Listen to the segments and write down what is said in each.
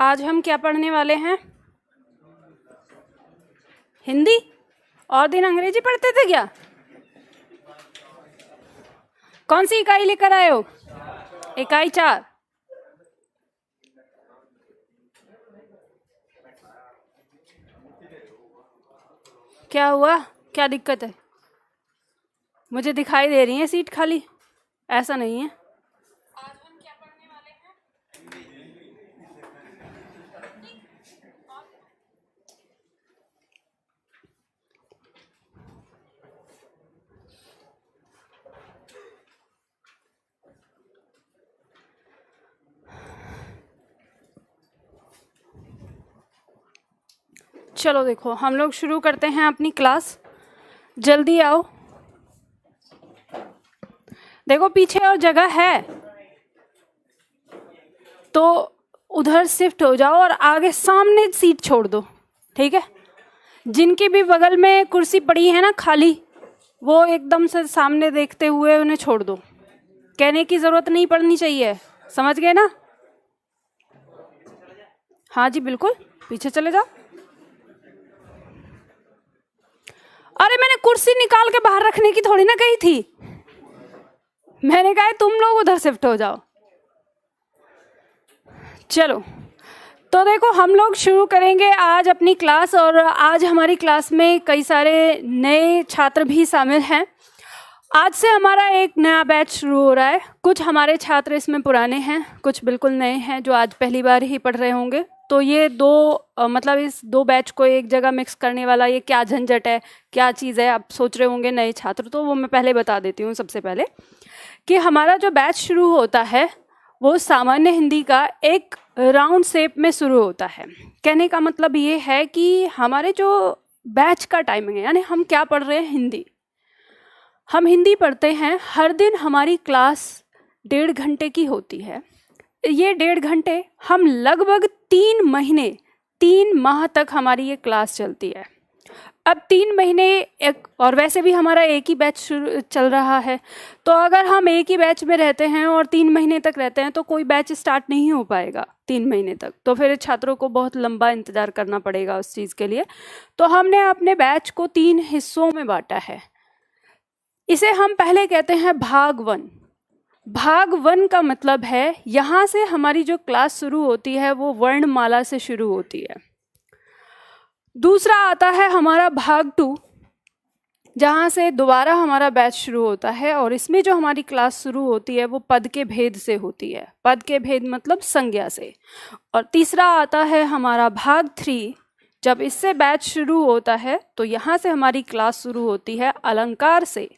आज हम क्या पढ़ने वाले हैं? हिंदी। और दिन अंग्रेजी पढ़ते थे क्या? कौन सी इकाई लेकर आए हो? इकाई 4। क्या हुआ? क्या दिक्कत है? मुझे दिखाई दे रही है सीट खाली, ऐसा नहीं है। आज हम क्या पढ़ने वाले हैं? चलो देखो, हम लोग शुरू करते हैं अपनी क्लास। जल्दी आओ। देखो पीछे और जगह है तो उधर शिफ्ट हो जाओ और आगे सामने सीट छोड़ दो, ठीक है? जिनकी भी बगल में कुर्सी पड़ी है ना खाली, वो एकदम से सामने देखते हुए उन्हें छोड़ दो। कहने की जरूरत नहीं पड़नी चाहिए, समझ गए ना? हाँ जी बिल्कुल, पीछे चले जाओ। अरे मैंने कुर्सी निकाल के बाहर रखने की थोड़ी ना कही थी, मैंने कहा तुम लोग उधर शिफ्ट हो जाओ। चलो तो देखो, हम लोग शुरू करेंगे आज अपनी क्लास। और आज हमारी क्लास में कई सारे नए छात्र भी शामिल हैं। आज से हमारा एक नया बैच शुरू हो रहा है। कुछ हमारे छात्र इसमें पुराने हैं, कुछ बिल्कुल नए हैं जो आज पहली बार ही पढ़ रहे होंगे। तो ये मतलब इस दो बैच को एक जगह मिक्स करने वाला ये क्या झंझट है, क्या चीज़ है, आप सोच रहे होंगे नए छात्र। तो वो मैं पहले बता देती हूँ सबसे पहले कि हमारा जो बैच शुरू होता है वो सामान्य हिंदी का एक राउंड शेप में शुरू होता है। कहने का मतलब ये है कि हमारे जो बैच का टाइमिंग है, यानी हम क्या पढ़ रहे हैं, हिंदी। हम हिंदी पढ़ते हैं। हर दिन हमारी क्लास 1.5 घंटे की होती है। ये 1.5 घंटे हम लगभग 3 माह तक हमारी ये क्लास चलती है। अब 3 महीने एक, और वैसे भी हमारा एक ही बैच चल रहा है। तो अगर हम एक ही बैच में रहते हैं और 3 महीने तक रहते हैं तो कोई बैच स्टार्ट नहीं हो पाएगा 3 महीने तक। तो फिर छात्रों को बहुत लंबा इंतज़ार करना पड़ेगा उस चीज़ के लिए। तो हमने अपने बैच को 3 हिस्सों में बांटा है। इसे हम पहले कहते हैं भाग 1। भाग 1 का मतलब है यहाँ से हमारी जो क्लास शुरू होती है वो वर्णमाला से शुरू होती है। दूसरा आता है हमारा भाग 2, जहाँ से दोबारा हमारा बैच शुरू होता है। और इसमें जो हमारी क्लास शुरू होती है वो पद के भेद से होती है। पद के भेद मतलब संज्ञा से। और तीसरा आता है हमारा भाग 3। जब इससे बैच शुरू होता है तो यहाँ से हमारी क्लास शुरू होती है अलंकार से।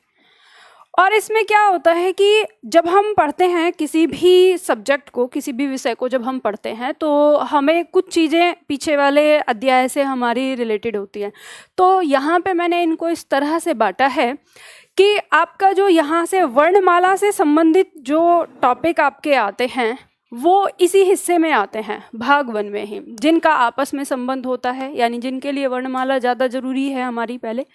और इसमें क्या होता है कि जब हम पढ़ते हैं किसी भी सब्जेक्ट को, किसी भी विषय को जब हम पढ़ते हैं तो हमें कुछ चीज़ें पीछे वाले अध्याय से हमारी रिलेटेड होती हैं। तो यहाँ पे मैंने इनको इस तरह से बांटा है कि आपका जो यहाँ से वर्णमाला से संबंधित जो टॉपिक आपके आते हैं वो इसी हिस्से में आते हैं, भाग 1 में ही, जिनका आपस में संबंध होता है, यानी जिनके लिए वर्णमाला ज़्यादा ज़रूरी है हमारी पहले।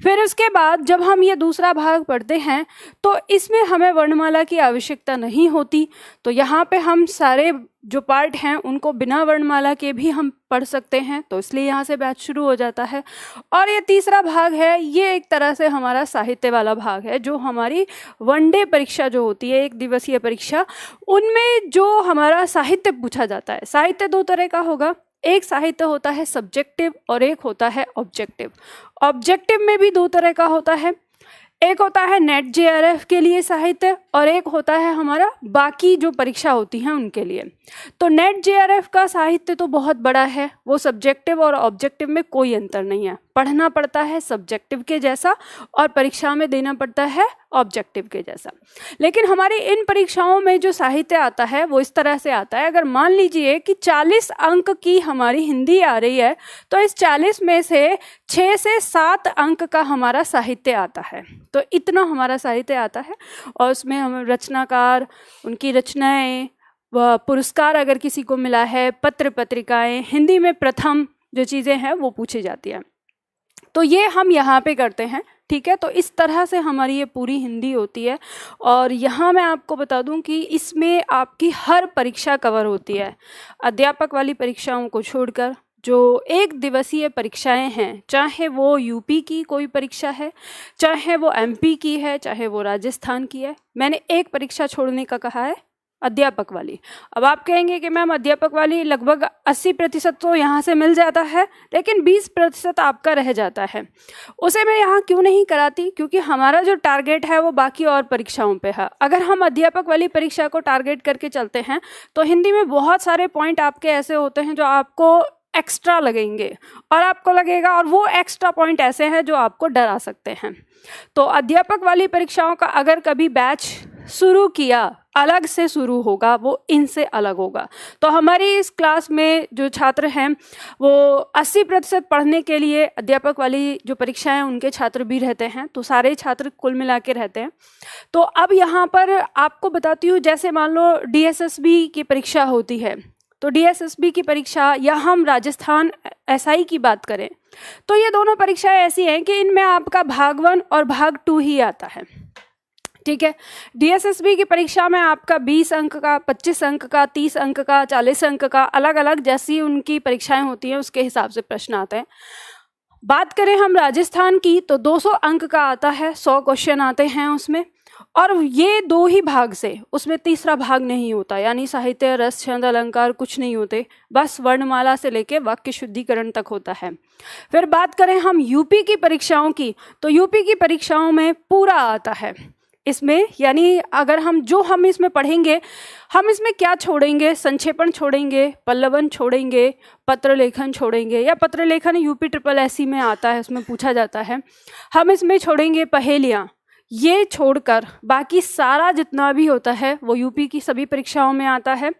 फिर उसके बाद जब हम ये दूसरा भाग पढ़ते हैं तो इसमें हमें वर्णमाला की आवश्यकता नहीं होती। तो यहाँ पे हम सारे जो पार्ट हैं उनको बिना वर्णमाला के भी हम पढ़ सकते हैं। तो इसलिए यहाँ से बैच शुरू हो जाता है। और ये तीसरा भाग है, ये एक तरह से हमारा साहित्य वाला भाग है, जो हमारी वनडे परीक्षा जो होती है, 1 दिवसीय परीक्षा, उनमें जो हमारा साहित्य पूछा जाता है। साहित्य 2 तरह का होगा। एक साहित्य होता है सब्जेक्टिव और एक होता है ऑब्जेक्टिव। ऑब्जेक्टिव में भी 2 तरह का होता है। एक होता है नेट जेआरएफ के लिए साहित्य और एक होता है हमारा बाकी जो परीक्षा होती हैं उनके लिए। तो नेट जेआरएफ का साहित्य तो बहुत बड़ा है, वो सब्जेक्टिव और ऑब्जेक्टिव में कोई अंतर नहीं है। पढ़ना पड़ता है सब्जेक्टिव के जैसा और परीक्षा में देना पड़ता है ऑब्जेक्टिव के जैसा। लेकिन हमारी इन परीक्षाओं में जो साहित्य आता है वो इस तरह से आता है। अगर मान लीजिए कि 40 अंक की हमारी हिंदी आ रही है तो इस 40 में से 6 से 7 अंक का हमारा साहित्य आता है। तो इतना हमारा साहित्य आता है। और उसमें हम रचनाकार, उनकी रचनाएं, व पुरस्कार अगर किसी को मिला है, पत्र पत्रिकाएं, हिंदी में प्रथम जो चीज़ें हैं वो पूछी जाती हैं। तो ये हम यहाँ पे करते हैं, ठीक है। तो इस तरह से हमारी ये पूरी हिंदी होती है। और यहाँ मैं आपको बता दूं कि इसमें आपकी हर परीक्षा कवर होती है, अध्यापक वाली परीक्षाओं को छोड़कर। जो एक दिवसीय परीक्षाएं हैं, चाहे वो यूपी की कोई परीक्षा है, चाहे वो एमपी की है, चाहे वो राजस्थान की है, मैंने एक परीक्षा छोड़ने का कहा है, अध्यापक वाली। अब आप कहेंगे कि मैम अध्यापक वाली लगभग 80% तो यहाँ से मिल जाता है, लेकिन 20% आपका रह जाता है। उसे मैं यहाँ क्यों नहीं कराती, क्योंकि हमारा जो टारगेट है वो बाकी और परीक्षाओं पे है। अगर हम अध्यापक वाली परीक्षा को टारगेट करके चलते हैं तो हिंदी में बहुत सारे पॉइंट आपके ऐसे होते हैं जो आपको एक्स्ट्रा लगेंगे, और आपको लगेगा, और वो एक्स्ट्रा पॉइंट ऐसे हैं जो आपको डरा सकते हैं। तो अध्यापक वाली परीक्षाओं का अगर कभी बैच शुरू किया, अलग से शुरू होगा, वो इनसे अलग होगा। तो हमारी इस क्लास में जो छात्र हैं वो 80% पढ़ने के लिए अध्यापक वाली जो परीक्षाएं हैं उनके छात्र भी रहते हैं, तो सारे छात्र कुल मिला के रहते हैं। तो अब यहाँ पर आपको बताती हूँ, जैसे मान लो डीएसएसबी की परीक्षा होती है, तो डीएसएसबी की परीक्षा, या हम राजस्थान एसआई की बात करें, तो ये दोनों परीक्षाएं ऐसी हैं कि इनमें आपका भाग 1 और भाग 2 ही आता है, ठीक है। डीएसएसबी की परीक्षा में आपका 20 अंक का, 25 अंक का, 30 अंक का, 40 अंक का, अलग अलग जैसी उनकी परीक्षाएं होती हैं उसके हिसाब से प्रश्न आते हैं। बात करें हम राजस्थान की तो 200 अंक का आता है, 100 क्वेश्चन आते हैं उसमें, और ये 2 ही भाग से, उसमें तीसरा भाग नहीं होता, यानी साहित्य, रस, छंद, अलंकार कुछ नहीं होते, बस वर्णमाला से लेके वाक्य शुद्धिकरण तक होता है। फिर बात करें हम यूपी की परीक्षाओं की, तो यूपी की परीक्षाओं में पूरा आता है इसमें, यानी अगर हम इसमें पढ़ेंगे, हम इसमें क्या छोड़ेंगे, संक्षेपण छोड़ेंगे, पल्लवन छोड़ेंगे, पत्र लेखन छोड़ेंगे, या पत्र लेखन यूपी SSSC में आता है, उसमें पूछा जाता है। हम इसमें छोड़ेंगे पहेलियाँ, ये छोड़कर बाकी सारा जितना भी होता है वो यूपी की सभी परीक्षाओं में आता है।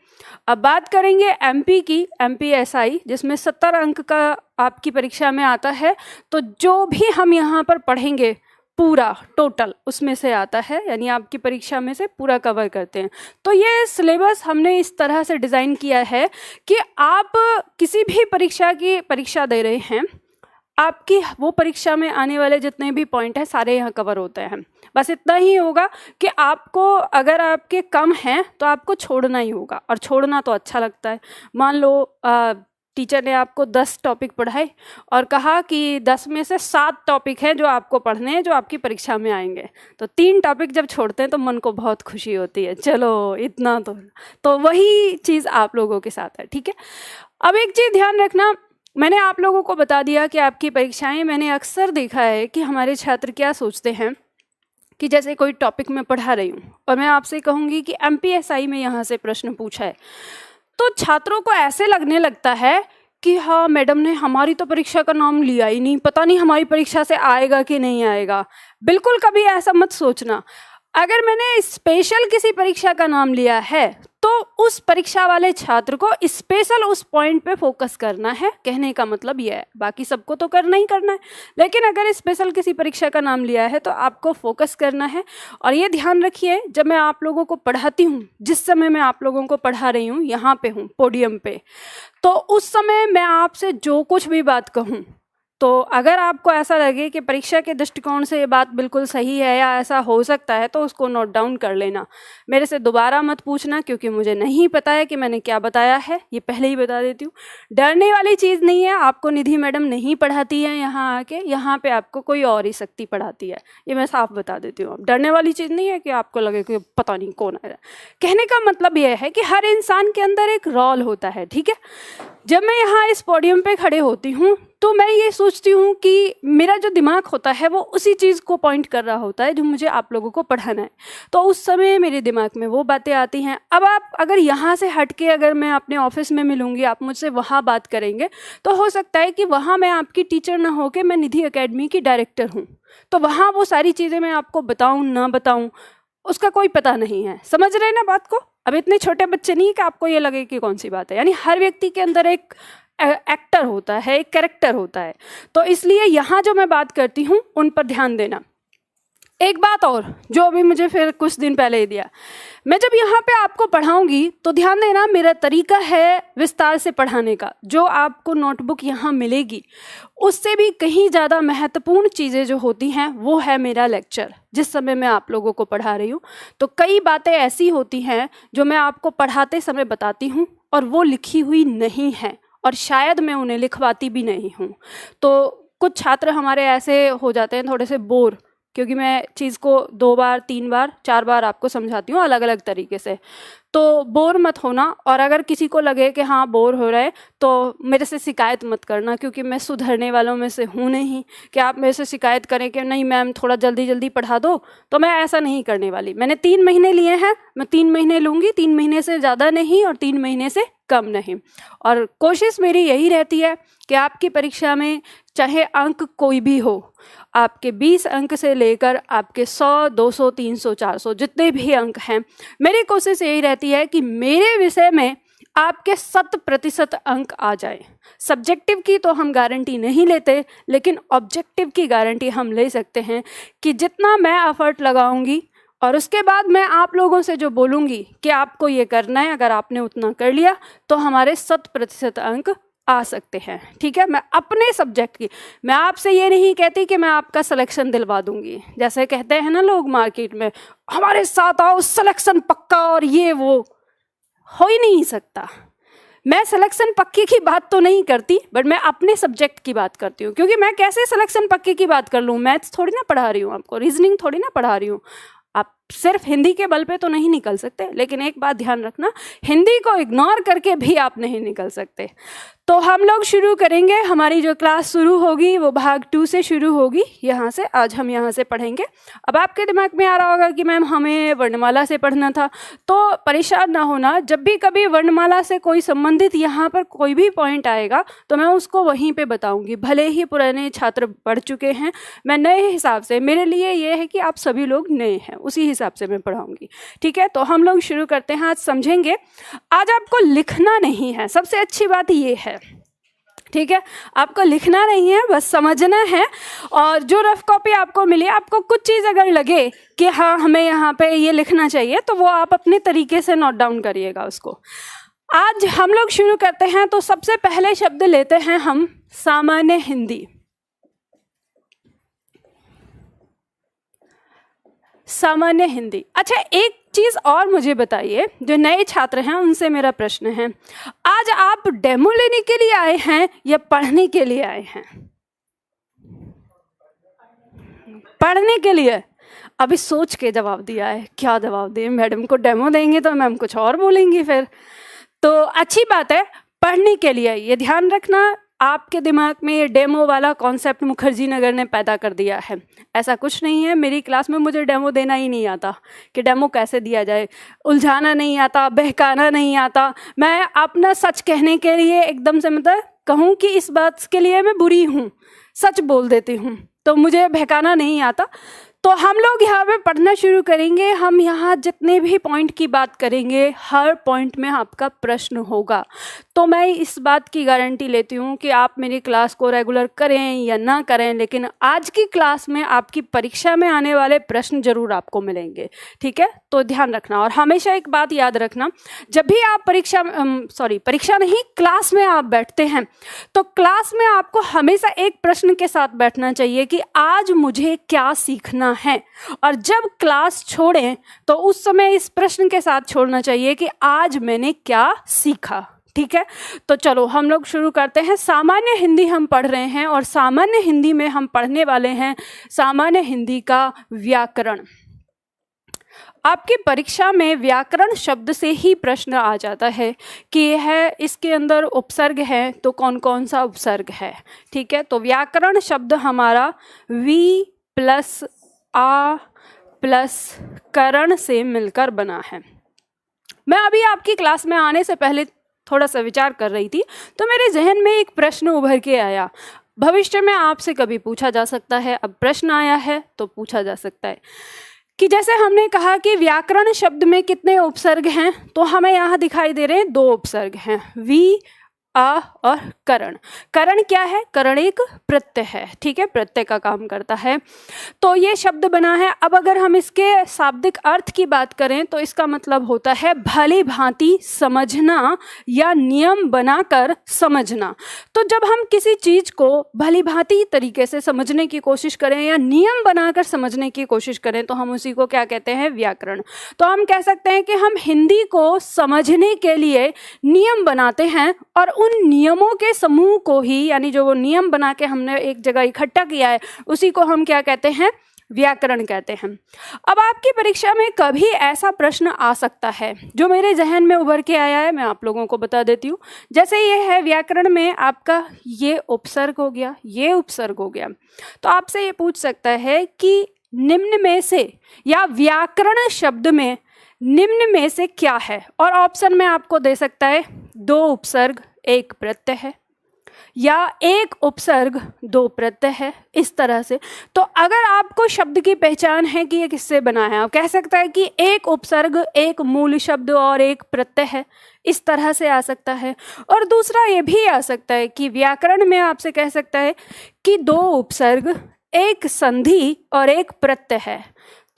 अब बात करेंगे एमपी की, एमपी एसआई, जिसमें 70 अंक का आपकी परीक्षा में आता है, तो जो भी हम यहाँ पर पढ़ेंगे पूरा टोटल उसमें से आता है, यानी आपकी परीक्षा में से पूरा कवर करते हैं। तो ये सिलेबस हमने इस तरह से डिज़ाइन किया है कि आप किसी भी परीक्षा की परीक्षा दे रहे हैं, आपकी वो परीक्षा में आने वाले जितने भी पॉइंट हैं सारे यहाँ कवर होते हैं। बस इतना ही होगा कि आपको, अगर आपके कम हैं तो आपको छोड़ना ही होगा, और छोड़ना तो अच्छा लगता है। मान लो टीचर ने आपको 10 टॉपिक पढ़ाए और कहा कि 10 में से 7 टॉपिक हैं जो आपको पढ़ने हैं, जो आपकी परीक्षा में आएंगे, तो 3 टॉपिक जब छोड़ते हैं तो मन को बहुत खुशी होती है, चलो इतना तो वही चीज़ आप लोगों के साथ है, ठीक है। अब एक चीज़ ध्यान रखना, मैंने आप लोगों को बता दिया कि आपकी परीक्षाएं, मैंने अक्सर देखा है कि हमारे छात्र क्या सोचते हैं कि जैसे कोई टॉपिक मैं पढ़ा रही हूँ और मैं आपसे कहूँगी कि एमपीएसआई में यहाँ से प्रश्न पूछा है, तो छात्रों को ऐसे लगने लगता है कि हाँ मैडम ने हमारी तो परीक्षा का नाम लिया ही नहीं, पता नहीं हमारी परीक्षा से आएगा कि नहीं आएगा। बिल्कुल कभी ऐसा मत सोचना। अगर मैंने स्पेशल किसी परीक्षा का नाम लिया है तो उस परीक्षा वाले छात्र को स्पेशल उस पॉइंट पे फोकस करना है, कहने का मतलब यह है। बाकी सबको तो करना ही करना है, लेकिन अगर स्पेशल किसी परीक्षा का नाम लिया है तो आपको फोकस करना है। और ये ध्यान रखिए, जब मैं आप लोगों को पढ़ाती हूँ, जिस समय मैं आप लोगों को पढ़ा रही हूँ, यहाँ पे हूँ पोडियम पे, तो उस समय मैं आपसे जो कुछ भी बात कहूँ, तो अगर आपको ऐसा लगे कि परीक्षा के दृष्टिकोण से ये बात बिल्कुल सही है या ऐसा हो सकता है, तो उसको नोट डाउन कर लेना। मेरे से दोबारा मत पूछना, क्योंकि मुझे नहीं पता है कि मैंने क्या बताया है, ये पहले ही बता देती हूँ। डरने वाली चीज़ नहीं है, आपको निधि मैडम नहीं पढ़ाती है यहाँ आके, यहाँ पे आपको कोई और ही शक्ति पढ़ाती है, ये मैं साफ बता देती हूँ। डरने वाली चीज़ नहीं है कि आपको लगे कि पता नहीं कौन है। कहने का मतलब यह है कि हर इंसान के अंदर एक रोल होता है, ठीक है। जब मैं यहाँ इस पोडियम पे खड़े होती हूँ तो मैं ये सोचती हूँ कि मेरा जो दिमाग होता है वो उसी चीज़ को पॉइंट कर रहा होता है जो मुझे आप लोगों को पढ़ाना है, तो उस समय मेरे दिमाग में वो बातें आती हैं। अब आप अगर यहाँ से हट के अगर मैं अपने ऑफिस में मिलूँगी, आप मुझसे वहाँ बात करेंगे, तो हो सकता है कि वहाँ मैं आपकी टीचर ना हो के मैं निधि एकेडमी की डायरेक्टर हूँ, तो वहाँ वो सारी चीज़ें मैं आपको बताऊँ ना बताऊँ उसका कोई पता नहीं है। समझ रहे ना बात को? अब इतने छोटे बच्चे नहीं कि आपको ये लगे कि कौन सी बात है, यानी हर व्यक्ति के अंदर एक एक्टर होता है, एक कैरेक्टर होता है। तो इसलिए यहाँ जो मैं बात करती हूँ उन पर ध्यान देना। एक बात और जो अभी मुझे फिर कुछ दिन पहले ही दिया, मैं जब यहाँ पे आपको पढ़ाऊंगी तो ध्यान देना, मेरा तरीका है विस्तार से पढ़ाने का। जो आपको नोटबुक यहाँ मिलेगी उससे भी कहीं ज़्यादा महत्वपूर्ण चीज़ें जो होती हैं वो है मेरा लेक्चर, जिस समय मैं आप लोगों को पढ़ा रही हूँ। तो कई बातें ऐसी होती हैं जो मैं आपको पढ़ाते समय बताती हूँ और वो लिखी हुई नहीं है, और शायद मैं उन्हें लिखवाती भी नहीं हूँ। तो कुछ छात्र हमारे ऐसे हो जाते हैं थोड़े से बोर, क्योंकि मैं चीज़ को 2 बार 3 बार 4 बार आपको समझाती हूँ अलग अलग तरीके से। तो बोर मत होना, और अगर किसी को लगे कि हाँ बोर हो रहे तो मेरे से शिकायत मत करना, क्योंकि मैं सुधरने वालों में से हूँ नहीं कि आप मेरे से शिकायत करें कि नहीं मैम थोड़ा जल्दी जल्दी पढ़ा दो। तो मैं ऐसा नहीं करने वाली। मैंने 3 महीने लिए हैं, मैं 3 महीने लूँगी, 3 महीने से ज़्यादा नहीं और 3 महीने से कम नहीं। और कोशिश मेरी यही रहती है कि आपकी परीक्षा में चाहे अंक कोई भी हो, आपके 20 अंक से लेकर आपके 100, 200, 300, 400 जितने भी अंक हैं, मेरी कोशिश यही रहती है कि मेरे विषय में आपके 100% अंक आ जाए। सब्जेक्टिव की तो हम गारंटी नहीं लेते, लेकिन ऑब्जेक्टिव की गारंटी हम ले सकते हैं कि जितना मैं एफर्ट लगाऊंगी और उसके बाद मैं आप लोगों से जो बोलूँगी कि आपको ये करना है, अगर आपने उतना कर लिया तो हमारे 100% अंक आ सकते हैं। ठीक है, मैं अपने सब्जेक्ट की, मैं आपसे ये नहीं कहती कि मैं आपका सिलेक्शन दिलवा दूंगी। जैसे कहते हैं ना लोग मार्केट में, हमारे साथ आओ सिलेक्शन पक्का, और ये वो हो ही नहीं सकता। मैं सिलेक्शन पक्के की बात तो नहीं करती, बट मैं अपने सब्जेक्ट की बात करती हूँ। क्योंकि मैं कैसे सिलेक्शन पक्के की बात कर लूँ, मैथ्स थोड़ी ना पढ़ा रही हूँ आपको, रीजनिंग थोड़ी ना पढ़ा रही हूँ। आप सिर्फ हिंदी के बल पे तो नहीं निकल सकते, लेकिन एक बात ध्यान रखना, हिंदी को इग्नोर करके भी आप नहीं निकल सकते। तो हम लोग शुरू करेंगे, हमारी जो क्लास शुरू होगी वो भाग 2 से शुरू होगी। यहाँ से आज हम यहाँ से पढ़ेंगे। अब आपके दिमाग में आ रहा होगा कि मैम हमें वर्णमाला से पढ़ना था, तो परेशान ना होना। जब भी कभी वर्णमाला से कोई संबंधित यहाँ पर कोई भी पॉइंट आएगा तो मैं उसको वहीं पे बताऊंगी। भले ही पुराने छात्र पढ़ चुके हैं, मैं नए हिसाब से, मेरे लिए ये है कि आप सभी लोग नए हैं, उसी हिसाब से मैं पढ़ाऊंगी। ठीक है, तो हम लोग शुरू करते हैं। आज समझेंगे, आज आपको लिखना नहीं है, सबसे अच्छी बात ये है। ठीक है, आपको लिखना नहीं है, बस समझना है। और जो रफ कॉपी आपको मिली, आपको कुछ चीज़ अगर लगे कि हाँ हमें यहाँ पे ये लिखना चाहिए, तो वो आप अपने तरीके से नोट डाउन करिएगा उसको। आज हम लोग शुरू करते हैं। तो सबसे पहले शब्द लेते हैं हम सामान्य हिंदी। सामान्य हिंदी। अच्छा, एक चीज और मुझे बताइए, जो नए छात्र हैं उनसे मेरा प्रश्न है, आज आप डेमो लेने के लिए आए हैं या पढ़ने के लिए आए हैं? पढ़ने के लिए। अभी सोच के जवाब दिया है, क्या जवाब दिए? मैडम को डेमो देंगे तो मैम कुछ और बोलेंगी फिर। तो अच्छी बात है, पढ़ने के लिए। ये ध्यान रखना, आपके दिमाग में ये डेमो वाला कॉन्सेप्ट मुखर्जी नगर ने पैदा कर दिया है। ऐसा कुछ नहीं है। मेरी क्लास में मुझे डेमो देना ही नहीं आता कि डेमो कैसे दिया जाए, उलझाना नहीं आता, बहकाना नहीं आता। मैं अपना सच कहने के लिए एकदम से मतलब कहूँ कि इस बात के लिए मैं बुरी हूँ, सच बोल देती हूँ, तो मुझे बहकाना नहीं आता। तो हम लोग यहाँ पे पढ़ना शुरू करेंगे। हम यहाँ जितने भी पॉइंट की बात करेंगे, हर पॉइंट में आपका प्रश्न होगा। तो मैं इस बात की गारंटी लेती हूँ कि आप मेरी क्लास को रेगुलर करें या ना करें, लेकिन आज की क्लास में आपकी परीक्षा में आने वाले प्रश्न जरूर आपको मिलेंगे। ठीक है, तो ध्यान रखना। और हमेशा एक बात याद रखना, जब भी आप परीक्षा नहीं, क्लास में आप बैठते हैं, तो क्लास में आपको हमेशा एक प्रश्न के साथ बैठना चाहिए कि आज मुझे क्या सीखना है। और जब क्लास छोड़ें तो उस समय इस प्रश्न के साथ छोड़ना चाहिए कि आज मैंने क्या सीखा। ठीक है, तो चलो हम लोग शुरू करते हैं। सामान्य हिंदी हम पढ़ रहे हैं, और सामान्य हिंदी में हम पढ़ने वाले हैं सामान्य हिंदी का व्याकरण। आपकी परीक्षा में व्याकरण शब्द से ही प्रश्न आ जाता है कि यह इसके अंदर उपसर्ग है तो कौन कौन सा उपसर्ग है। ठीक है, तो व्याकरण शब्द हमारा वी प्लस आ प्लस करण से मिलकर बना है। मैं अभी आपकी क्लास में आने से पहले थोड़ा सा विचार कर रही थी, तो मेरे जहन में एक प्रश्न उभर के आया। भविष्य में आपसे कभी पूछा जा सकता है, अब प्रश्न आया है तो पूछा जा सकता है कि जैसे हमने कहा कि व्याकरण शब्द में कितने उपसर्ग हैं, तो हमें यहाँ दिखाई दे रहे हैं 2 उपसर्ग हैं, वी आ और करण। करण क्या है? करण एक प्रत्यय है, ठीक है, प्रत्यय का काम करता है। तो ये शब्द बना है। अब अगर हम इसके शाब्दिक अर्थ की बात करें तो इसका मतलब होता है भली भांति समझना या नियम बनाकर समझना। तो जब हम किसी चीज को भली भांति तरीके से समझने की कोशिश करें या नियम बनाकर समझने की कोशिश करें तो हम उसी को क्या कहते हैं? व्याकरण। तो हम कह सकते हैं कि हम हिंदी को समझने के लिए नियम बनाते हैं और उन नियमों के समूह को ही, यानी जो वो नियम बना के हमने एक जगह इकट्ठा किया है, उसी को हम क्या कहते हैं? व्याकरण कहते हैं। अब आपकी परीक्षा में कभी ऐसा प्रश्न आ सकता है जो मेरे जहन में उभर के आया है, मैं आप लोगों को बता देती हूँ। जैसे ये है व्याकरण में आपका ये उपसर्ग हो गया, ये उपसर्ग हो गया, तो आपसे ये पूछ सकता है कि निम्न में से या व्याकरण शब्द में निम्न में से क्या है? और ऑप्शन में आपको दे सकता है 2 उपसर्ग 1 प्रत्यय है, या 1 उपसर्ग 2 प्रत्यय है, इस तरह से। तो अगर आपको शब्द की पहचान है कि ये किससे बना है, आप कह सकता है कि 1 उपसर्ग 1 मूल शब्द और 1 प्रत्यय है, इस तरह से आ सकता है। और दूसरा ये भी आ सकता है कि व्याकरण में आपसे कह सकता है कि 2 उपसर्ग 1 संधि और 1 प्रत्यय है।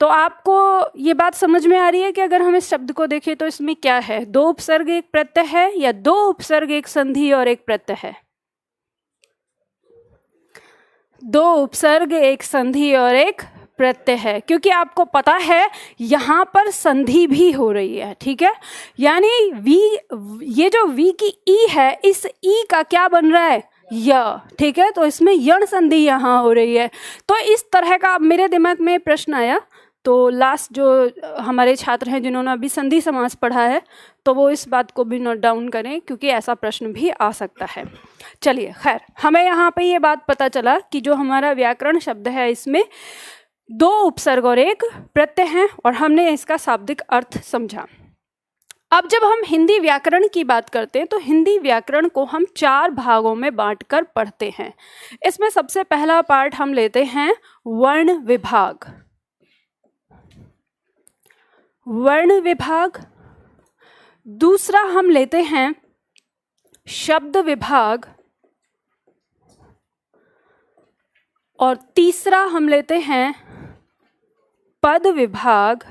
तो आपको ये बात समझ में आ रही है कि अगर हम इस शब्द को देखें तो इसमें क्या है? 2 उपसर्ग 1 प्रत्यय है या 2 उपसर्ग 1 संधि और 1 प्रत्यय है? 2 उपसर्ग 1 संधि और 1 प्रत्यय है, क्योंकि आपको पता है यहाँ पर संधि भी हो रही है, ठीक है। यानी वी, ये जो वी की ई है, इस ई का क्या बन रहा है? य, ठीक है। तो इसमें यण संधि यहाँ हो रही है। तो इस तरह का मेरे दिमाग में प्रश्न आया, तो लास्ट जो हमारे छात्र हैं जिन्होंने अभी संधि समास पढ़ा है, तो वो इस बात को भी नोट डाउन करें, क्योंकि ऐसा प्रश्न भी आ सकता है। चलिए, खैर, हमें यहाँ पे ये बात पता चला कि जो हमारा व्याकरण शब्द है इसमें 2 उपसर्ग और 1 प्रत्यय हैं, और हमने इसका शाब्दिक अर्थ समझा। अब जब हम हिंदी व्याकरण की बात करते हैं तो हिंदी व्याकरण को हम 4 भागों में बांटकर पढ़ते हैं। इसमें सबसे पहला पार्ट हम लेते हैं वर्ण विभाग। वर्ण विभाग। दूसरा हम लेते हैं शब्द विभाग, और तीसरा हम लेते हैं पद विभाग,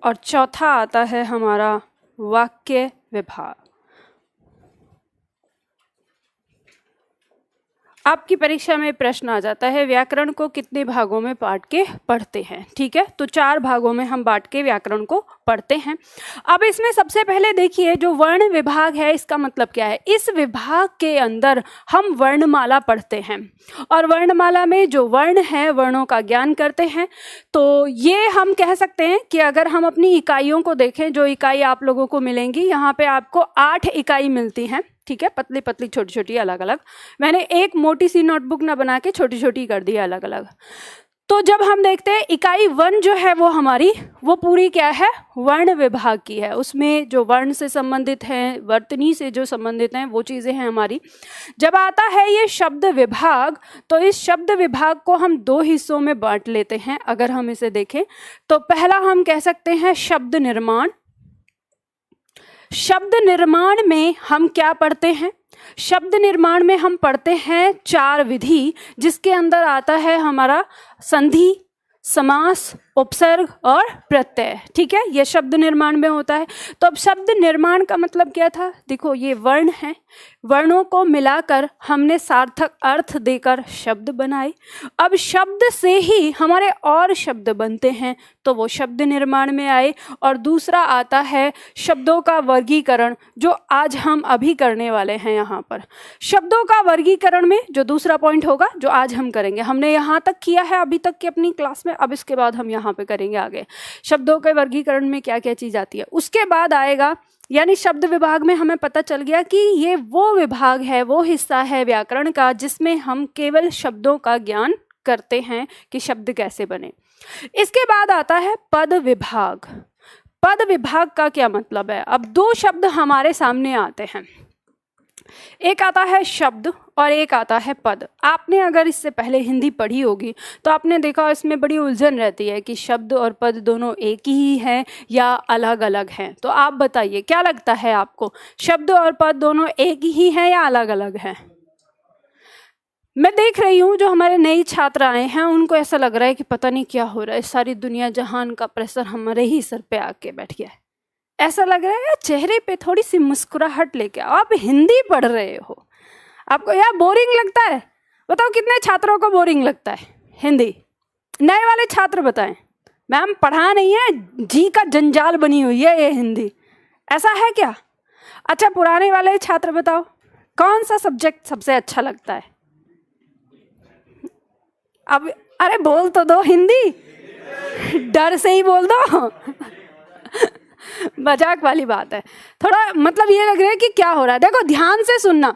और चौथा आता है हमारा वाक्य विभाग। आपकी परीक्षा में प्रश्न आ जाता है व्याकरण को कितने भागों में बांट के पढ़ते हैं, ठीक है। तो 4 भागों में हम बांट के व्याकरण को पढ़ते हैं। अब इसमें सबसे पहले देखिए, जो वर्ण विभाग है इसका मतलब क्या है? इस विभाग के अंदर हम वर्णमाला पढ़ते हैं, और वर्णमाला में जो वर्ण है वर्णों का ज्ञान करते हैं। तो ये हम कह सकते हैं कि अगर हम अपनी इकाइयों को देखें, जो इकाई आप लोगों को मिलेंगी, यहाँ पे आपको 8 इकाई मिलती हैं, ठीक है, पतली पतली छोटी छोटी अलग अलग। मैंने एक मोटी सी नोटबुक ना बना के छोटी छोटी कर दी अलग अलग। तो जब हम देखते हैं इकाई 1 जो है वो हमारी, वो पूरी क्या है? वर्ण विभाग की है। उसमें जो वर्ण से संबंधित हैं, वर्तनी से जो संबंधित हैं, वो चीज़ें हैं हमारी। जब आता है ये शब्द विभाग, तो इस शब्द विभाग को हम 2 हिस्सों में बांट लेते हैं। अगर हम इसे देखें तो पहला हम कह सकते हैं शब्द निर्माण। शब्द निर्माण में हम क्या पढ़ते हैं? शब्द निर्माण में हम पढ़ते हैं 4 विधि, जिसके अंदर आता है हमारा संधि, समास, उपसर्ग और प्रत्यय, ठीक है। यह शब्द निर्माण में होता है। तो अब शब्द निर्माण का मतलब क्या था? देखो, ये वर्ण है, वर्णों को मिलाकर हमने सार्थक अर्थ देकर शब्द बनाए। अब शब्द से ही हमारे और शब्द बनते हैं, तो वो शब्द निर्माण में आए। और दूसरा आता है शब्दों का वर्गीकरण, जो आज हम अभी करने वाले हैं। यहाँ पर शब्दों का वर्गीकरण में जो दूसरा पॉइंट होगा, जो आज हम करेंगे, हमने यहाँ तक किया है अभी तक की अपनी क्लास में, अब इसके बाद हम यहाँ पे करेंगे आगे शब्दों के वर्गीकरण में क्या क्या चीज आती है। उसके बाद आएगा, यानी शब्द विभाग में हमें पता चल गया कि ये वो विभाग है, वो हिस्सा है व्याकरण का जिसमें हम केवल शब्दों का ज्ञान करते हैं कि शब्द कैसे बने। इसके बाद आता है पद विभाग। पद विभाग का क्या मतलब है? अब 2 शब्द हमारे सामने आते हैं। एक आता है शब्द और एक आता है पद। आपने अगर इससे पहले हिंदी पढ़ी होगी तो आपने देखा इसमें बड़ी उलझन रहती है कि शब्द और पद दोनों एक ही हैं या अलग अलग हैं। तो आप बताइए क्या लगता है आपको, शब्द और पद दोनों एक ही हैं या अलग अलग हैं? मैं देख रही हूँ जो हमारे नए छात्र आए हैं उनको ऐसा लग रहा है कि पता नहीं क्या हो रहा है, सारी दुनिया जहान का प्रेशर हमारे ही सर पे आके बैठ गया है। ऐसा लग रहा है यार, चेहरे पे थोड़ी सी मुस्कुराहट लेके आओ, आप हिंदी पढ़ रहे हो, आपको यार बोरिंग लगता है? बताओ कितने छात्रों को बोरिंग लगता है हिंदी? नए वाले छात्र बताएं। मैम पढ़ा नहीं है, जी का जंजाल बनी हुई है ये हिंदी, ऐसा है क्या? अच्छा पुराने वाले छात्र बताओ कौन सा सब्जेक्ट सबसे अच्छा लगता है? अब अरे बोल तो दो हिंदी, डर से ही बोल दो। मजाक वाली बात है, थोड़ा मतलब ये लग रहा है कि क्या हो रहा है। देखो ध्यान से सुनना,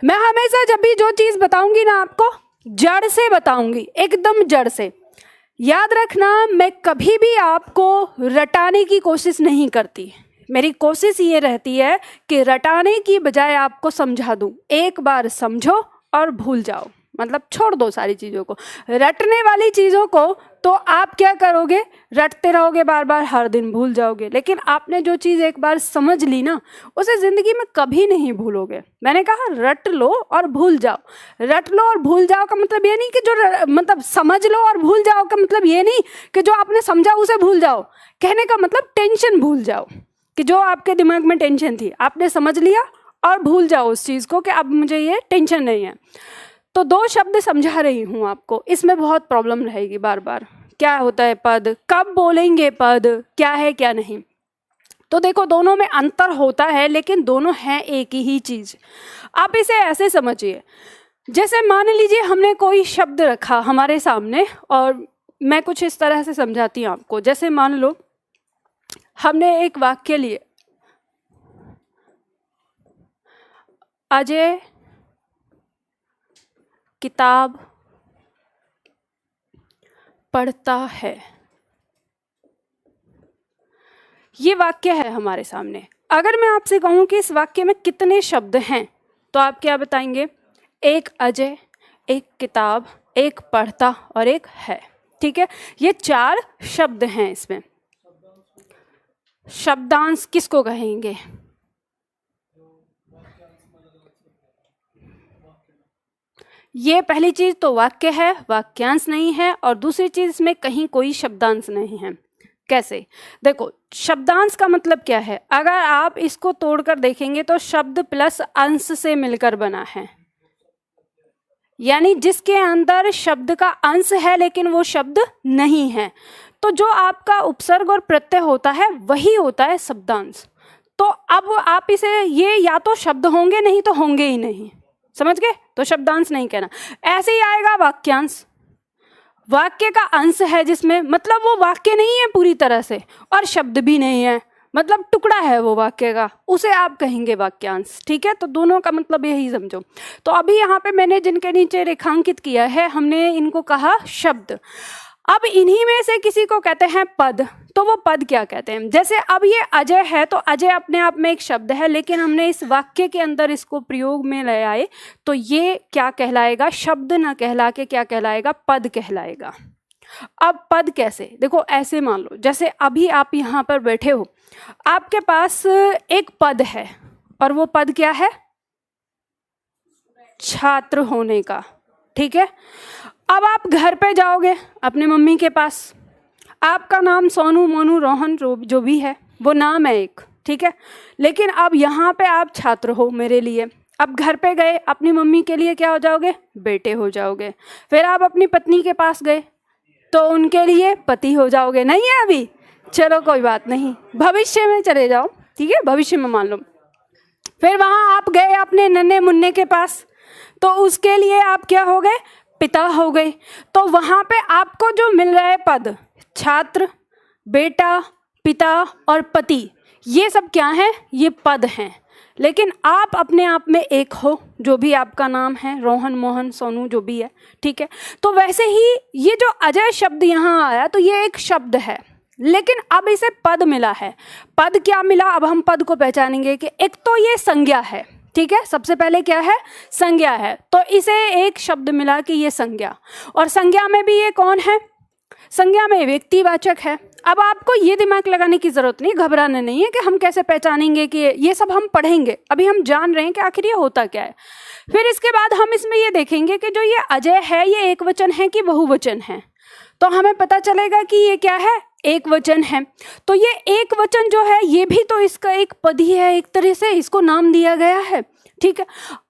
मैं हमेशा जब भी जो चीज़ बताऊंगी ना आपको जड़ से बताऊंगी, एकदम जड़ से। याद रखना मैं कभी भी आपको रटाने की कोशिश नहीं करती, मेरी कोशिश ये रहती है कि रटाने की बजाय आपको समझा दूं। एक बार समझो और भूल जाओ, मतलब छोड़ दो सारी चीज़ों को। रटने वाली चीज़ों को तो आप क्या करोगे, रटते रहोगे बार बार, हर दिन भूल जाओगे। लेकिन आपने जो चीज़ एक बार समझ ली ना उसे ज़िंदगी में कभी नहीं भूलोगे। मैंने कहा रट लो और भूल जाओ। रट लो और भूल जाओ का मतलब ये नहीं कि जो मतलब समझ लो और भूल जाओ का मतलब ये नहीं कि जो आपने समझा उसे भूल जाओ। कहने का मतलब टेंशन भूल जाओ, कि जो आपके दिमाग में टेंशन थी आपने समझ लिया और भूल जाओ उस चीज़ को कि अब मुझे ये टेंशन नहीं है। तो दो शब्द समझा रही हूँ आपको, इसमें बहुत प्रॉब्लम रहेगी बार बार। क्या होता है पद, कब बोलेंगे पद, क्या है क्या नहीं। तो देखो दोनों में अंतर होता है लेकिन दोनों हैं एक ही चीज़। आप इसे ऐसे समझिए, जैसे मान लीजिए हमने कोई शब्द रखा हमारे सामने और मैं कुछ इस तरह से समझाती हूँ आपको। जैसे मान लो हमने एक वाक्य लिए, अजय किताब पढ़ता है, ये वाक्य है हमारे सामने। अगर मैं आपसे कहूं कि इस वाक्य में कितने शब्द हैं तो आप क्या बताएंगे? एक अजय, एक किताब, एक पढ़ता और एक है। ठीक है, ये 4 शब्द हैं। इसमें शब्दांश किसको कहेंगे? ये पहली चीज तो वाक्य है, वाक्यांश नहीं है। और दूसरी चीज इसमें कहीं कोई शब्दांश नहीं है। कैसे? देखो शब्दांश का मतलब क्या है, अगर आप इसको तोड़कर देखेंगे तो शब्द प्लस अंश से मिलकर बना है, यानी जिसके अंदर शब्द का अंश है लेकिन वो शब्द नहीं है। तो जो आपका उपसर्ग और प्रत्यय होता है वही होता है शब्दांश। तो अब आप इसे, ये या तो शब्द होंगे नहीं तो होंगे ही नहीं, समझ गए? तो शब्दांश नहीं कहना। ऐसे ही आएगा वाक्यांश, वाक्य का अंश है जिसमें मतलब वो वाक्य नहीं है पूरी तरह से और शब्द भी नहीं है, मतलब टुकड़ा है वो वाक्य का, उसे आप कहेंगे वाक्यांश। ठीक है, तो दोनों का मतलब यही समझो। तो अभी यहाँ पे मैंने जिनके नीचे रेखांकित किया है हमने इनको कहा शब्द। अब इन्हीं में से किसी को कहते हैं पद। तो वो पद क्या कहते हैं? जैसे अब ये अजय है तो अजय अपने आप में एक शब्द है, लेकिन हमने इस वाक्य के अंदर इसको प्रयोग में ले आए तो ये क्या कहलाएगा? शब्द ना कहला के क्या कहलाएगा? पद कहलाएगा। अब पद कैसे? देखो ऐसे मान लो जैसे अभी आप यहाँ पर बैठे हो, आपके पास एक पद है और वो पद क्या है? छात्र होने का। ठीक है, अब आप घर पे जाओगे अपने मम्मी के पास, आपका नाम सोनू, मोनू, रोहन जो भी है वो नाम है एक। ठीक है, लेकिन अब यहाँ पे आप छात्र हो मेरे लिए। अब घर पे गए, अपनी मम्मी के लिए क्या हो जाओगे? बेटे हो जाओगे। फिर आप अपनी पत्नी के पास गए तो उनके लिए पति हो जाओगे। नहीं है अभी, चलो कोई बात नहीं, भविष्य में चले जाओ। ठीक है, भविष्य में मान लो। फिर वहाँ आप गए अपने नन्हे मुन्ने के पास तो उसके लिए आप क्या हो गए? पिता हो गए। तो वहाँ पे आपको जो मिल रहा है पद, छात्र, बेटा, पिता और पति, ये सब क्या है? ये पद हैं। लेकिन आप अपने आप में एक हो, जो भी आपका नाम है, रोहन, मोहन, सोनू, जो भी है। ठीक है, तो वैसे ही ये जो अजय शब्द यहाँ आया तो ये एक शब्द है, लेकिन अब इसे पद मिला है। पद क्या मिला? अब हम पद को पहचानेंगे कि एक तो ये संज्ञा है। ठीक है, सबसे पहले क्या है, संज्ञा है। तो इसे एक शब्द मिला कि ये संज्ञा, और संज्ञा में भी ये कौन है, संज्ञा में व्यक्तिवाचक है। अब आपको ये दिमाग लगाने की जरूरत नहीं, घबराना नहीं है कि हम कैसे पहचानेंगे, कि ये सब हम पढ़ेंगे, अभी हम जान रहे हैं कि आखिर ये होता क्या है। फिर इसके बाद हम इसमें ये देखेंगे कि जो ये अजय है ये एक वचन है कि बहुवचन है, तो हमें पता चलेगा कि ये क्या है, एक वचन है। तो ये एक वचन जो है ये भी तो इसका एक पद ही है, एक तरह से इसको नाम दिया गया है, ठीक है।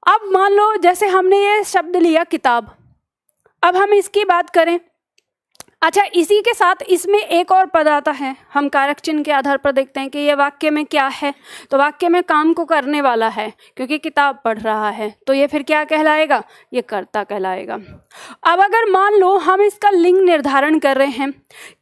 अब मान लो जैसे हमने ये शब्द लिया किताब, अब हम इसकी बात करें, अच्छा इसी के साथ इसमें एक और पद आता है, हम कारक चिन्ह के आधार पर देखते हैं कि ये वाक्य में क्या है, तो वाक्य में काम को करने वाला है, क्योंकि किताब पढ़ रहा है, तो ये फिर क्या कहलाएगा, ये कर्ता कहलाएगा। अब अगर मान लो हम इसका लिंग निर्धारण कर रहे हैं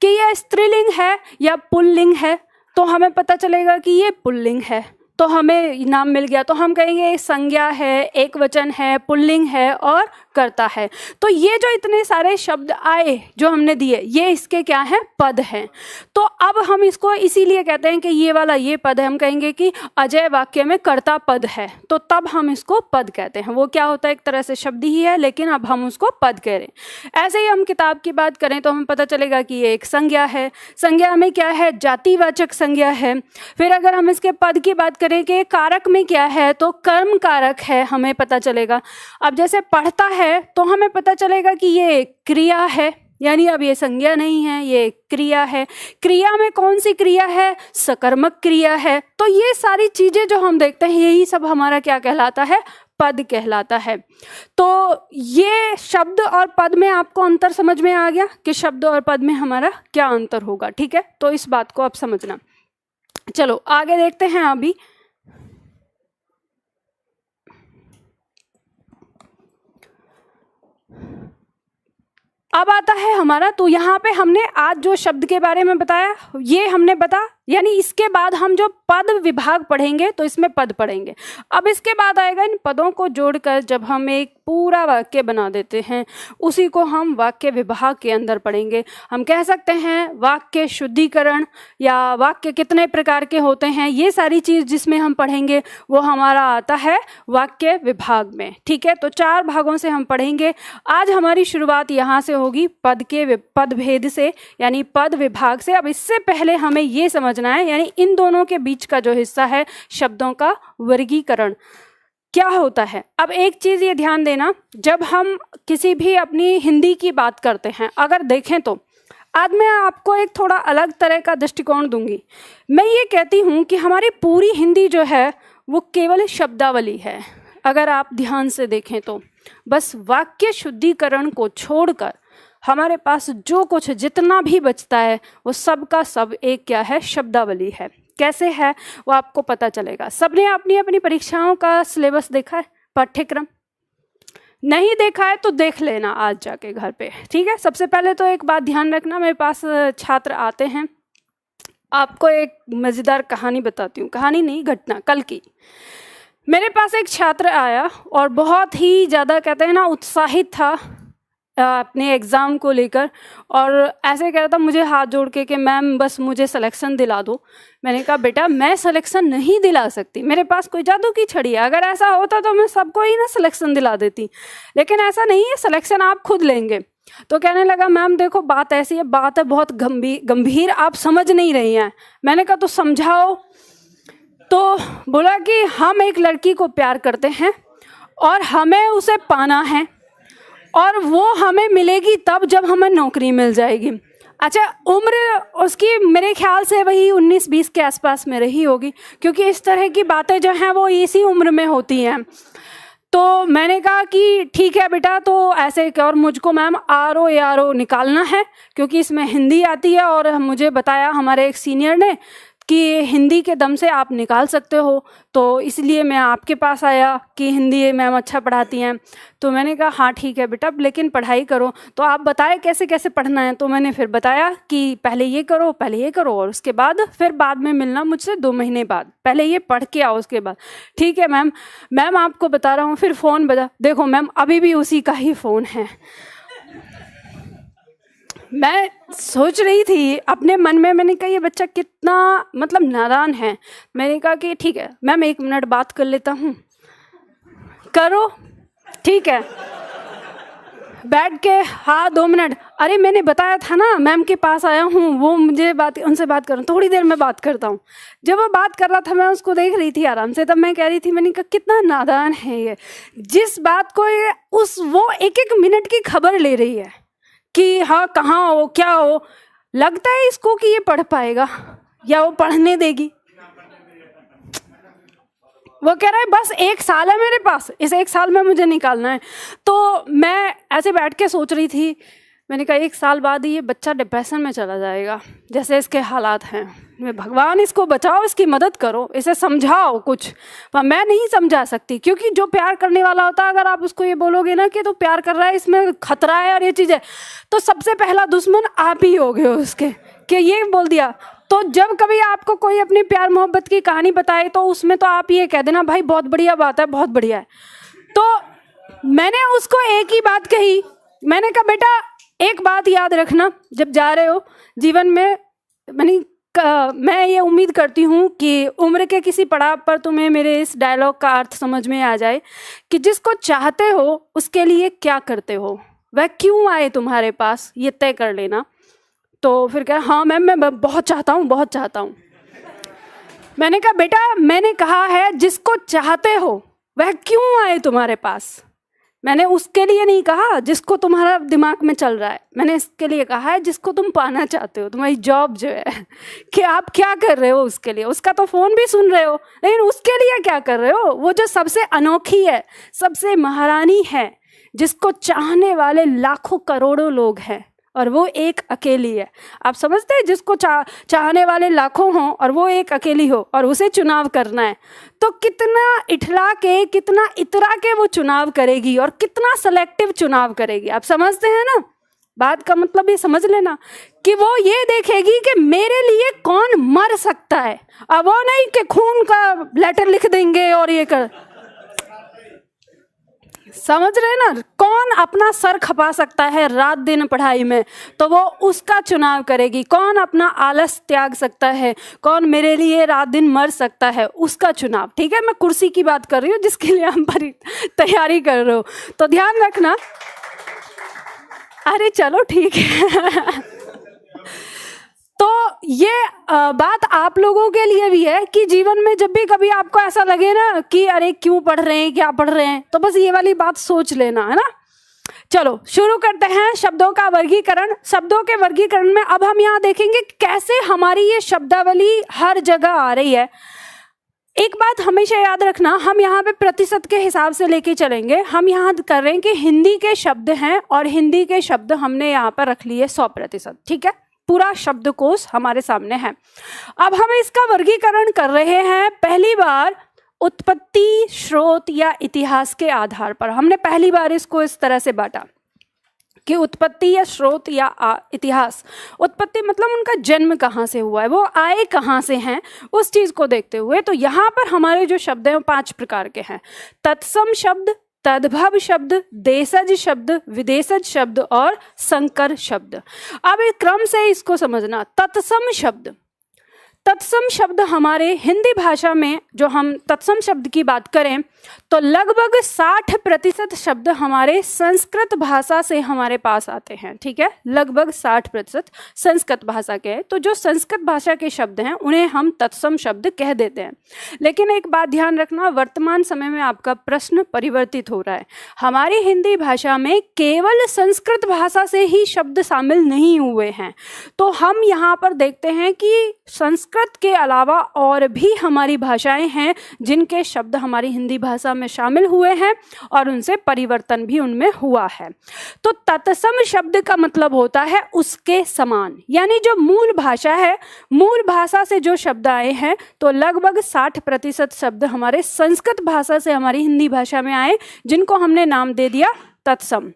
कि यह स्त्रीलिंग है या पुल्लिंग है, तो हमें पता चलेगा कि ये पुल्लिंग है, तो हमें नाम मिल गया। तो हम कहेंगे संज्ञा है, एक वचन है, पुल्लिंग है और कर्ता है। तो ये जो इतने सारे शब्द आए जो हमने दिए, ये इसके क्या हैं, पद हैं। तो अब हम इसको इसीलिए कहते हैं कि ये वाला ये पद है, हम कहेंगे कि अजय वाक्य में कर्ता पद है, तो तब हम इसको पद कहते हैं। वो क्या होता है, एक तरह से शब्द ही है, लेकिन अब हम उसको पद कह रहे हैं। ऐसे ही हम किताब की बात करें तो हमें पता चलेगा कि ये एक संज्ञा है, संज्ञा में क्या है, जातिवाचक संज्ञा है। फिर अगर हम इसके पद की बात करें कि कारक में क्या है, तो कर्म कारक है, हमें पता चलेगा। अब जैसे पढ़ता है तो हमें पता चलेगा कि ये क्रिया है, यानी अब ये संज्ञा नहीं है, ये क्रिया है। क्रिया में कौन सी क्रिया है, सकर्मक क्रिया है। तो ये सारी चीजें जो हम देखते हैं यही सब हमारा क्या कहलाता है, पद कहलाता है। तो ये शब्द और पद में आपको अंतर समझ में आ गया कि शब्द और पद में हमारा क्या अंतर होगा, ठीक है। तो इस बात को आप समझना। चलो आगे देखते हैं। अभी अब आता है हमारा, तो यहाँ पे हमने आज जो शब्द के बारे में बताया ये हमने बता, यानी इसके बाद हम जो पद विभाग पढ़ेंगे तो इसमें पद पढ़ेंगे। अब इसके बाद आएगा इन पदों को जोड़कर जब हम एक पूरा वाक्य बना देते हैं, उसी को हम वाक्य विभाग के अंदर पढ़ेंगे। हम कह सकते हैं वाक्य शुद्धिकरण या वाक्य कितने प्रकार के होते हैं, ये सारी चीज़ जिसमें हम पढ़ेंगे वो हमारा आता है वाक्य विभाग में, ठीक है। तो 4 भागों से हम पढ़ेंगे। आज हमारी शुरुआत यहाँ से होगी पद के पद भेद से, यानी पद विभाग से। अब इससे पहले हमें ये समझना है, यानी इन दोनों के बीच का जो हिस्सा है शब्दों का वर्गीकरण क्या होता है। अब एक चीज़ ये ध्यान देना, जब हम किसी भी अपनी हिंदी की बात करते हैं, अगर देखें तो आज मैं आपको एक थोड़ा अलग तरह का दृष्टिकोण दूंगी। मैं ये कहती हूँ कि हमारी पूरी हिंदी जो है वो केवल शब्दावली है। अगर आप ध्यान से देखें तो बस वाक्य शुद्धिकरण को छोड़कर हमारे पास जो कुछ जितना भी बचता है वो सब का सब एक क्या है, शब्दावली है। कैसे है वो आपको पता चलेगा। सबने अपनी अपनी परीक्षाओं का सिलेबस देखा है, पाठ्यक्रम नहीं देखा है तो देख लेना आज जाके घर पे, ठीक है। सबसे पहले तो एक बात ध्यान रखना, मेरे पास छात्र आते हैं, आपको एक मज़ेदार कहानी बताती हूँ, कहानी नहीं घटना कल की। मेरे पास एक छात्र आया और बहुत ही ज़्यादा कहते हैं ना उत्साहित था अपने एग्ज़ाम को लेकर, और ऐसे कह रहा था मुझे हाथ जोड़ के कि मैम बस मुझे सिलेक्शन दिला दो। मैंने कहा बेटा मैं सिलेक्शन नहीं दिला सकती, मेरे पास कोई जादू की छड़ी है, अगर ऐसा होता तो मैं सबको ही ना सिलेक्शन दिला देती, लेकिन ऐसा नहीं है, सिलेक्शन आप खुद लेंगे। तो कहने लगा मैम देखो बात ऐसी है, बात है बहुत गंभीर, आप समझ नहीं रही हैं। मैंने कहा तो समझाओ। तो बोला कि हम एक लड़की को प्यार करते हैं और हमें उसे पाना है, और वो हमें मिलेगी तब जब हमें नौकरी मिल जाएगी। अच्छा उम्र उसकी मेरे ख्याल से वही 19-20 के आसपास में रही होगी, क्योंकि इस तरह की बातें जो हैं वो इसी उम्र में होती हैं। तो मैंने कहा कि ठीक है बेटा, तो ऐसे और मुझको मैम RO निकालना है, क्योंकि इसमें हिंदी आती है, और मुझे बताया हमारे एक सीनियर ने कि हिंदी के दम से आप निकाल सकते हो, तो इसलिए मैं आपके पास आया कि हिंदी मैम अच्छा पढ़ाती हैं। तो मैंने कहा हाँ ठीक है बेटा, लेकिन पढ़ाई करो, तो आप बताएं कैसे कैसे पढ़ना है। तो मैंने फिर बताया कि पहले ये करो और उसके बाद फिर बाद में मिलना मुझसे 2 महीने बाद, पहले ये पढ़ के आओ उसके बाद। ठीक है मैम आपको बता रहा हूँ। फिर फ़ोन बजा, देखो मैम अभी भी उसी का ही फ़ोन है। मैं सोच रही थी अपने मन में, मैंने कहा ये बच्चा कितना मतलब नादान है। मैंने कहा कि ठीक है मैम 1 मिनट बात कर लेता हूँ। करो, ठीक है, बैठ के हाँ 2 मिनट, अरे मैंने बताया था ना मैम के पास आया हूँ, वो मुझे उनसे बात करूँ, थोड़ी देर में बात करता हूँ। जब वो बात कर रहा था मैं उसको देख रही थी आराम से, तब मैं कह रही थी, मैंने कहा कितना नादान है ये, जिस बात को ये वो 1-1 मिनट की खबर ले रही है कि हाँ कहाँ हो क्या हो। लगता है इसको कि ये पढ़ पाएगा या वो पढ़ने देगी। वो कह रहा है बस 1 साल है मेरे पास, इस 1 साल में मुझे निकालना है। तो मैं ऐसे बैठ के सोच रही थी, मैंने कहा 1 साल बाद ही ये बच्चा डिप्रेशन में चला जाएगा जैसे इसके हालात हैं। मैं भगवान इसको बचाओ, इसकी मदद करो, इसे समझाओ कुछ। पर मैं नहीं समझा सकती, क्योंकि जो प्यार करने वाला होता है, अगर आप उसको ये बोलोगे ना कि तो प्यार कर रहा है, इसमें खतरा है और ये चीज़ है, तो सबसे पहला दुश्मन आप ही हो गए उसके, कि ये बोल दिया। तो जब कभी आपको कोई अपनी प्यार मोहब्बत की कहानी बताए तो उसमें तो आप ये कह देना भाई बहुत बढ़िया बात है, बहुत बढ़िया है। तो मैंने उसको एक ही बात कही, मैंने कहा बेटा एक बात याद रखना जब जा रहे हो जीवन में, मैं ये उम्मीद करती हूँ कि उम्र के किसी पड़ाव पर तुम्हें मेरे इस डायलॉग का अर्थ समझ में आ जाए कि जिसको चाहते हो उसके लिए क्या करते हो, वह क्यों आए तुम्हारे पास, ये तय कर लेना। तो फिर कह हाँ मैम मैं बहुत चाहता हूँ, बहुत चाहता हूँ। मैंने कहा बेटा मैंने कहा है जिसको चाहते हो वह क्यों आए तुम्हारे पास, मैंने उसके लिए नहीं कहा जिसको तुम्हारा दिमाग में चल रहा है, मैंने इसके लिए कहा है जिसको तुम पाना चाहते हो, तुम्हारी जॉब जो है कि आप क्या कर रहे हो उसके लिए। उसका तो फ़ोन भी सुन रहे हो, लेकिन उसके लिए क्या कर रहे हो, वो जो सबसे अनोखी है, सबसे महारानी है, जिसको चाहने वाले लाखों करोड़ों लोग हैं और वो एक अकेली है। आप समझते हैं, जिसको चाहने वाले लाखों हों और वो एक अकेली हो और उसे चुनाव करना है, तो कितना इठला के, कितना इतरा के वो चुनाव करेगी और कितना सेलेक्टिव चुनाव करेगी। आप समझते हैं ना बात का मतलब, ये समझ लेना कि वो ये देखेगी कि मेरे लिए कौन मर सकता है। अब वो नहीं कि खून का लेटर लिख देंगे और ये कर, समझ रहे ना, कौन अपना सर खपा सकता है रात दिन पढ़ाई में, तो वो उसका चुनाव करेगी। कौन अपना आलस त्याग सकता है, कौन मेरे लिए रात दिन मर सकता है, उसका चुनाव। ठीक है, मैं कुर्सी की बात कर रही हूँ जिसके लिए हम तैयारी कर रहे हो, तो ध्यान रखना। अरे चलो ठीक है तो ये बात आप लोगों के लिए भी है कि जीवन में जब भी कभी आपको ऐसा लगे ना कि अरे क्यों पढ़ रहे हैं, क्या पढ़ रहे हैं, तो बस ये वाली बात सोच लेना, है ना। चलो शुरू करते हैं शब्दों का वर्गीकरण। शब्दों के वर्गीकरण में अब हम यहाँ देखेंगे कैसे हमारी ये शब्दावली हर जगह आ रही है। एक बात हमेशा याद रखना, हम यहाँ पे प्रतिशत के हिसाब से लेके चलेंगे। हम यहाँ कर रहे हैं कि हिंदी के शब्द हैं और हिंदी के शब्द हमने यहाँ पर रख लिए 100%। ठीक है, पूरा शब्दकोश हमारे सामने है। अब हम इसका वर्गीकरण कर रहे हैं पहली बार उत्पत्ति, स्रोत या इतिहास के आधार पर। हमने पहली बार इसको इस तरह से बांटा कि उत्पत्ति या स्रोत या इतिहास। उत्पत्ति मतलब उनका जन्म कहाँ से हुआ है, वो आए कहाँ से हैं, उस चीज़ को देखते हुए। तो यहाँ पर हमारे जो शब्द हैं वो 5 प्रकार के हैं। तत्सम शब्द, तद्भव शब्द, देशज शब्द, विदेशज शब्द और संकर शब्द। अब इस क्रम से इसको समझना। तत्सम शब्द, तत्सम शब्द हमारे हिंदी भाषा में, जो हम तत्सम शब्द की बात करें तो लगभग 60% शब्द हमारे संस्कृत भाषा से हमारे पास आते हैं। ठीक है, लगभग 60% संस्कृत भाषा के हैं। तो जो संस्कृत भाषा के शब्द हैं उन्हें हम तत्सम शब्द कह देते हैं। लेकिन एक बात ध्यान रखना, वर्तमान समय में आपका प्रश्न परिवर्तित हो रहा है। हमारी हिंदी भाषा में केवल संस्कृत भाषा से ही शब्द शामिल नहीं हुए हैं। तो हम यहाँ पर देखते हैं कि संस्कृत के अलावा और भी हमारी भाषाएं हैं जिनके शब्द हमारी हिंदी भाषा में शामिल हुए हैं और उनसे परिवर्तन भी उनमें हुआ है। तो तत्सम शब्द का मतलब होता है उसके समान, यानी जो मूल भाषा है, मूल भाषा से जो शब्द आए हैं, तो लगभग 60% शब्द हमारे संस्कृत भाषा से हमारी हिंदी भाषा में आए, जिनको हमने नाम दे दिया तत्सम।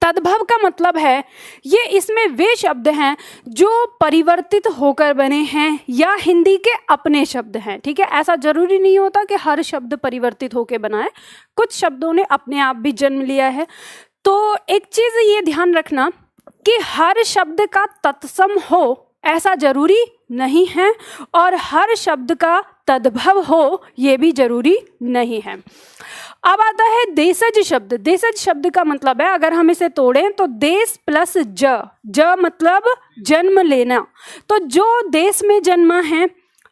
तद्भव का मतलब है ये इसमें वे शब्द हैं जो परिवर्तित होकर बने हैं या हिंदी के अपने शब्द हैं। ठीक है, ऐसा जरूरी नहीं होता कि हर शब्द परिवर्तित होकर बना है, कुछ शब्दों ने अपने आप भी जन्म लिया है। तो एक चीज़ ये ध्यान रखना कि हर शब्द का तत्सम हो ऐसा जरूरी नहीं है और हर शब्द का तद्भव हो ये भी जरूरी नहीं है। अब आता है देशज शब्द। देशज शब्द का मतलब है, अगर हम इसे तोड़ें तो देश प्लस ज मतलब जन्म लेना। तो जो देश में जन्मा है,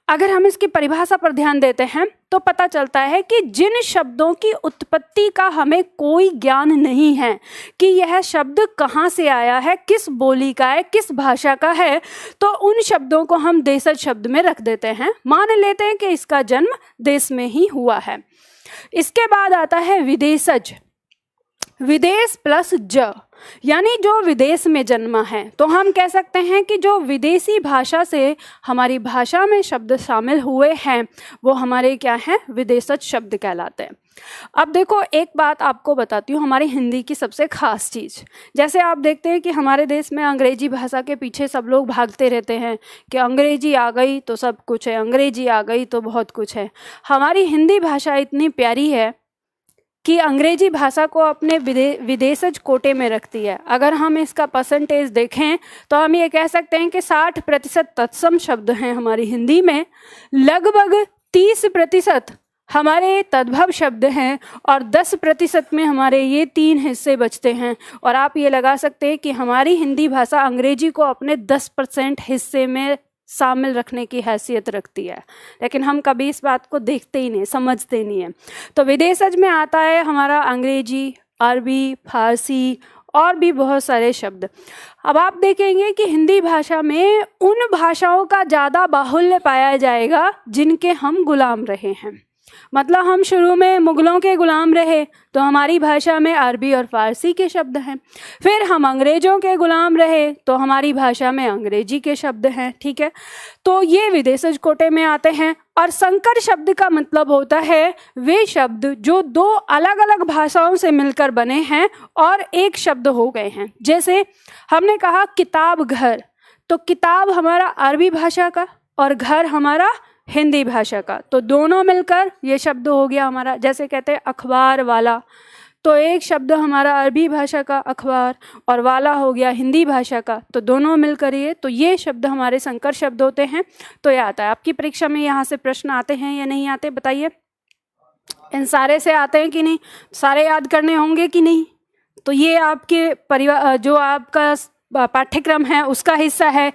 अगर हम इसकी परिभाषा पर ध्यान देते हैं तो पता चलता है कि जिन शब्दों की उत्पत्ति का हमें कोई ज्ञान नहीं है कि यह शब्द कहाँ से आया है, किस बोली का है, किस भाषा का है, तो उन शब्दों को हम देशज शब्द में रख देते हैं, मान लेते हैं कि इसका जन्म देश में ही हुआ है। इसके बाद आता है विदेशज। विदेश प्लस ज यानी जो विदेश में जन्मा है। तो हम कह सकते हैं कि जो विदेशी भाषा से हमारी भाषा में शब्द शामिल हुए हैं वो हमारे क्या हैं, विदेशज शब्द कहलाते हैं। अब देखो एक बात आपको बताती हूँ, हमारी हिंदी की सबसे खास चीज़, जैसे आप देखते हैं कि हमारे देश में अंग्रेजी भाषा के पीछे सब लोग भागते रहते हैं कि अंग्रेजी आ गई तो सब कुछ है, अंग्रेजी आ गई तो बहुत कुछ है। हमारी हिंदी भाषा इतनी प्यारी है कि अंग्रेजी भाषा को अपने विदेशज कोटे में रखती है। अगर हम इसका परसेंटेज देखें तो हम ये कह सकते हैं कि 60% तत्सम शब्द हैं हमारी हिंदी में, लगभग 30% हमारे तद्भव शब्द हैं और 10% में हमारे ये 3 हिस्से बचते हैं। और आप ये लगा सकते हैं कि हमारी हिंदी भाषा अंग्रेजी को अपने 10% हिस्से में शामिल रखने की हैसियत रखती है, लेकिन हम कभी इस बात को देखते ही नहीं, समझते नहीं हैं। तो विदेशज में आता है हमारा अंग्रेजी, अरबी, फारसी और भी बहुत सारे शब्द। अब आप देखेंगे कि हिंदी भाषा में उन भाषाओं का ज़्यादा बाहुल्य पाया जाएगा जिनके हम गुलाम रहे हैं। मतलब हम शुरू में मुगलों के गुलाम रहे तो हमारी भाषा में अरबी और फारसी के शब्द हैं, फिर हम अंग्रेज़ों के गुलाम रहे तो हमारी भाषा में अंग्रेजी के शब्द हैं, ठीक है। तो ये विदेशज कोटे में आते हैं। और संकर शब्द का मतलब होता है वे शब्द जो 2 अलग अलग भाषाओं से मिलकर बने हैं और एक शब्द हो गए हैं। जैसे हमने कहा किताब घर, तो किताब हमारा अरबी भाषा का और घर हमारा हिंदी भाषा का, तो दोनों मिलकर ये शब्द हो गया हमारा। जैसे कहते हैं अखबार वाला, तो एक शब्द हमारा अरबी भाषा का अखबार और वाला हो गया हिंदी भाषा का, तो दोनों मिलकर ये शब्द हमारे संकर शब्द होते हैं। तो ये आता है आपकी परीक्षा में, यहाँ से प्रश्न आते हैं या नहीं आते बताइए? इन सारे से आते हैं कि नहीं? सारे याद करने होंगे कि नहीं? तो ये आपके परिवार जो आपका पाठ्यक्रम है उसका हिस्सा है।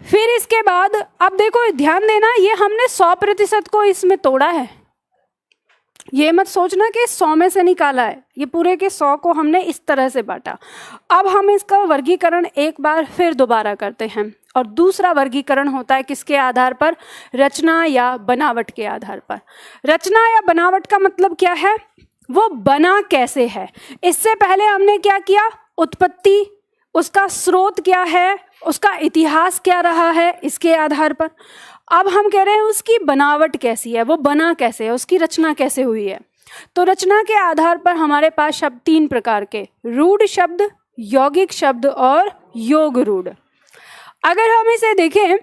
फिर इसके बाद अब देखो ध्यान देना, ये हमने 100% को इसमें तोड़ा है। ये मत सोचना कि 100 में से निकाला है, ये पूरे के 100 को हमने इस तरह से बांटा। अब हम इसका वर्गीकरण एक बार फिर दोबारा करते हैं और दूसरा वर्गीकरण होता है किसके आधार पर? रचना या बनावट के आधार पर। रचना या बनावट का मतलब क्या है? वो बना कैसे है। इससे पहले हमने क्या किया? उत्पत्ति, उसका स्रोत क्या है, उसका इतिहास क्या रहा है, इसके आधार पर। अब हम कह रहे हैं उसकी बनावट कैसी है, वो बना कैसे है, उसकी रचना कैसे हुई है। तो रचना के आधार पर हमारे पास शब्द 3 प्रकार के, रूढ़ शब्द, यौगिक शब्द और योग रूढ़। अगर हम इसे देखें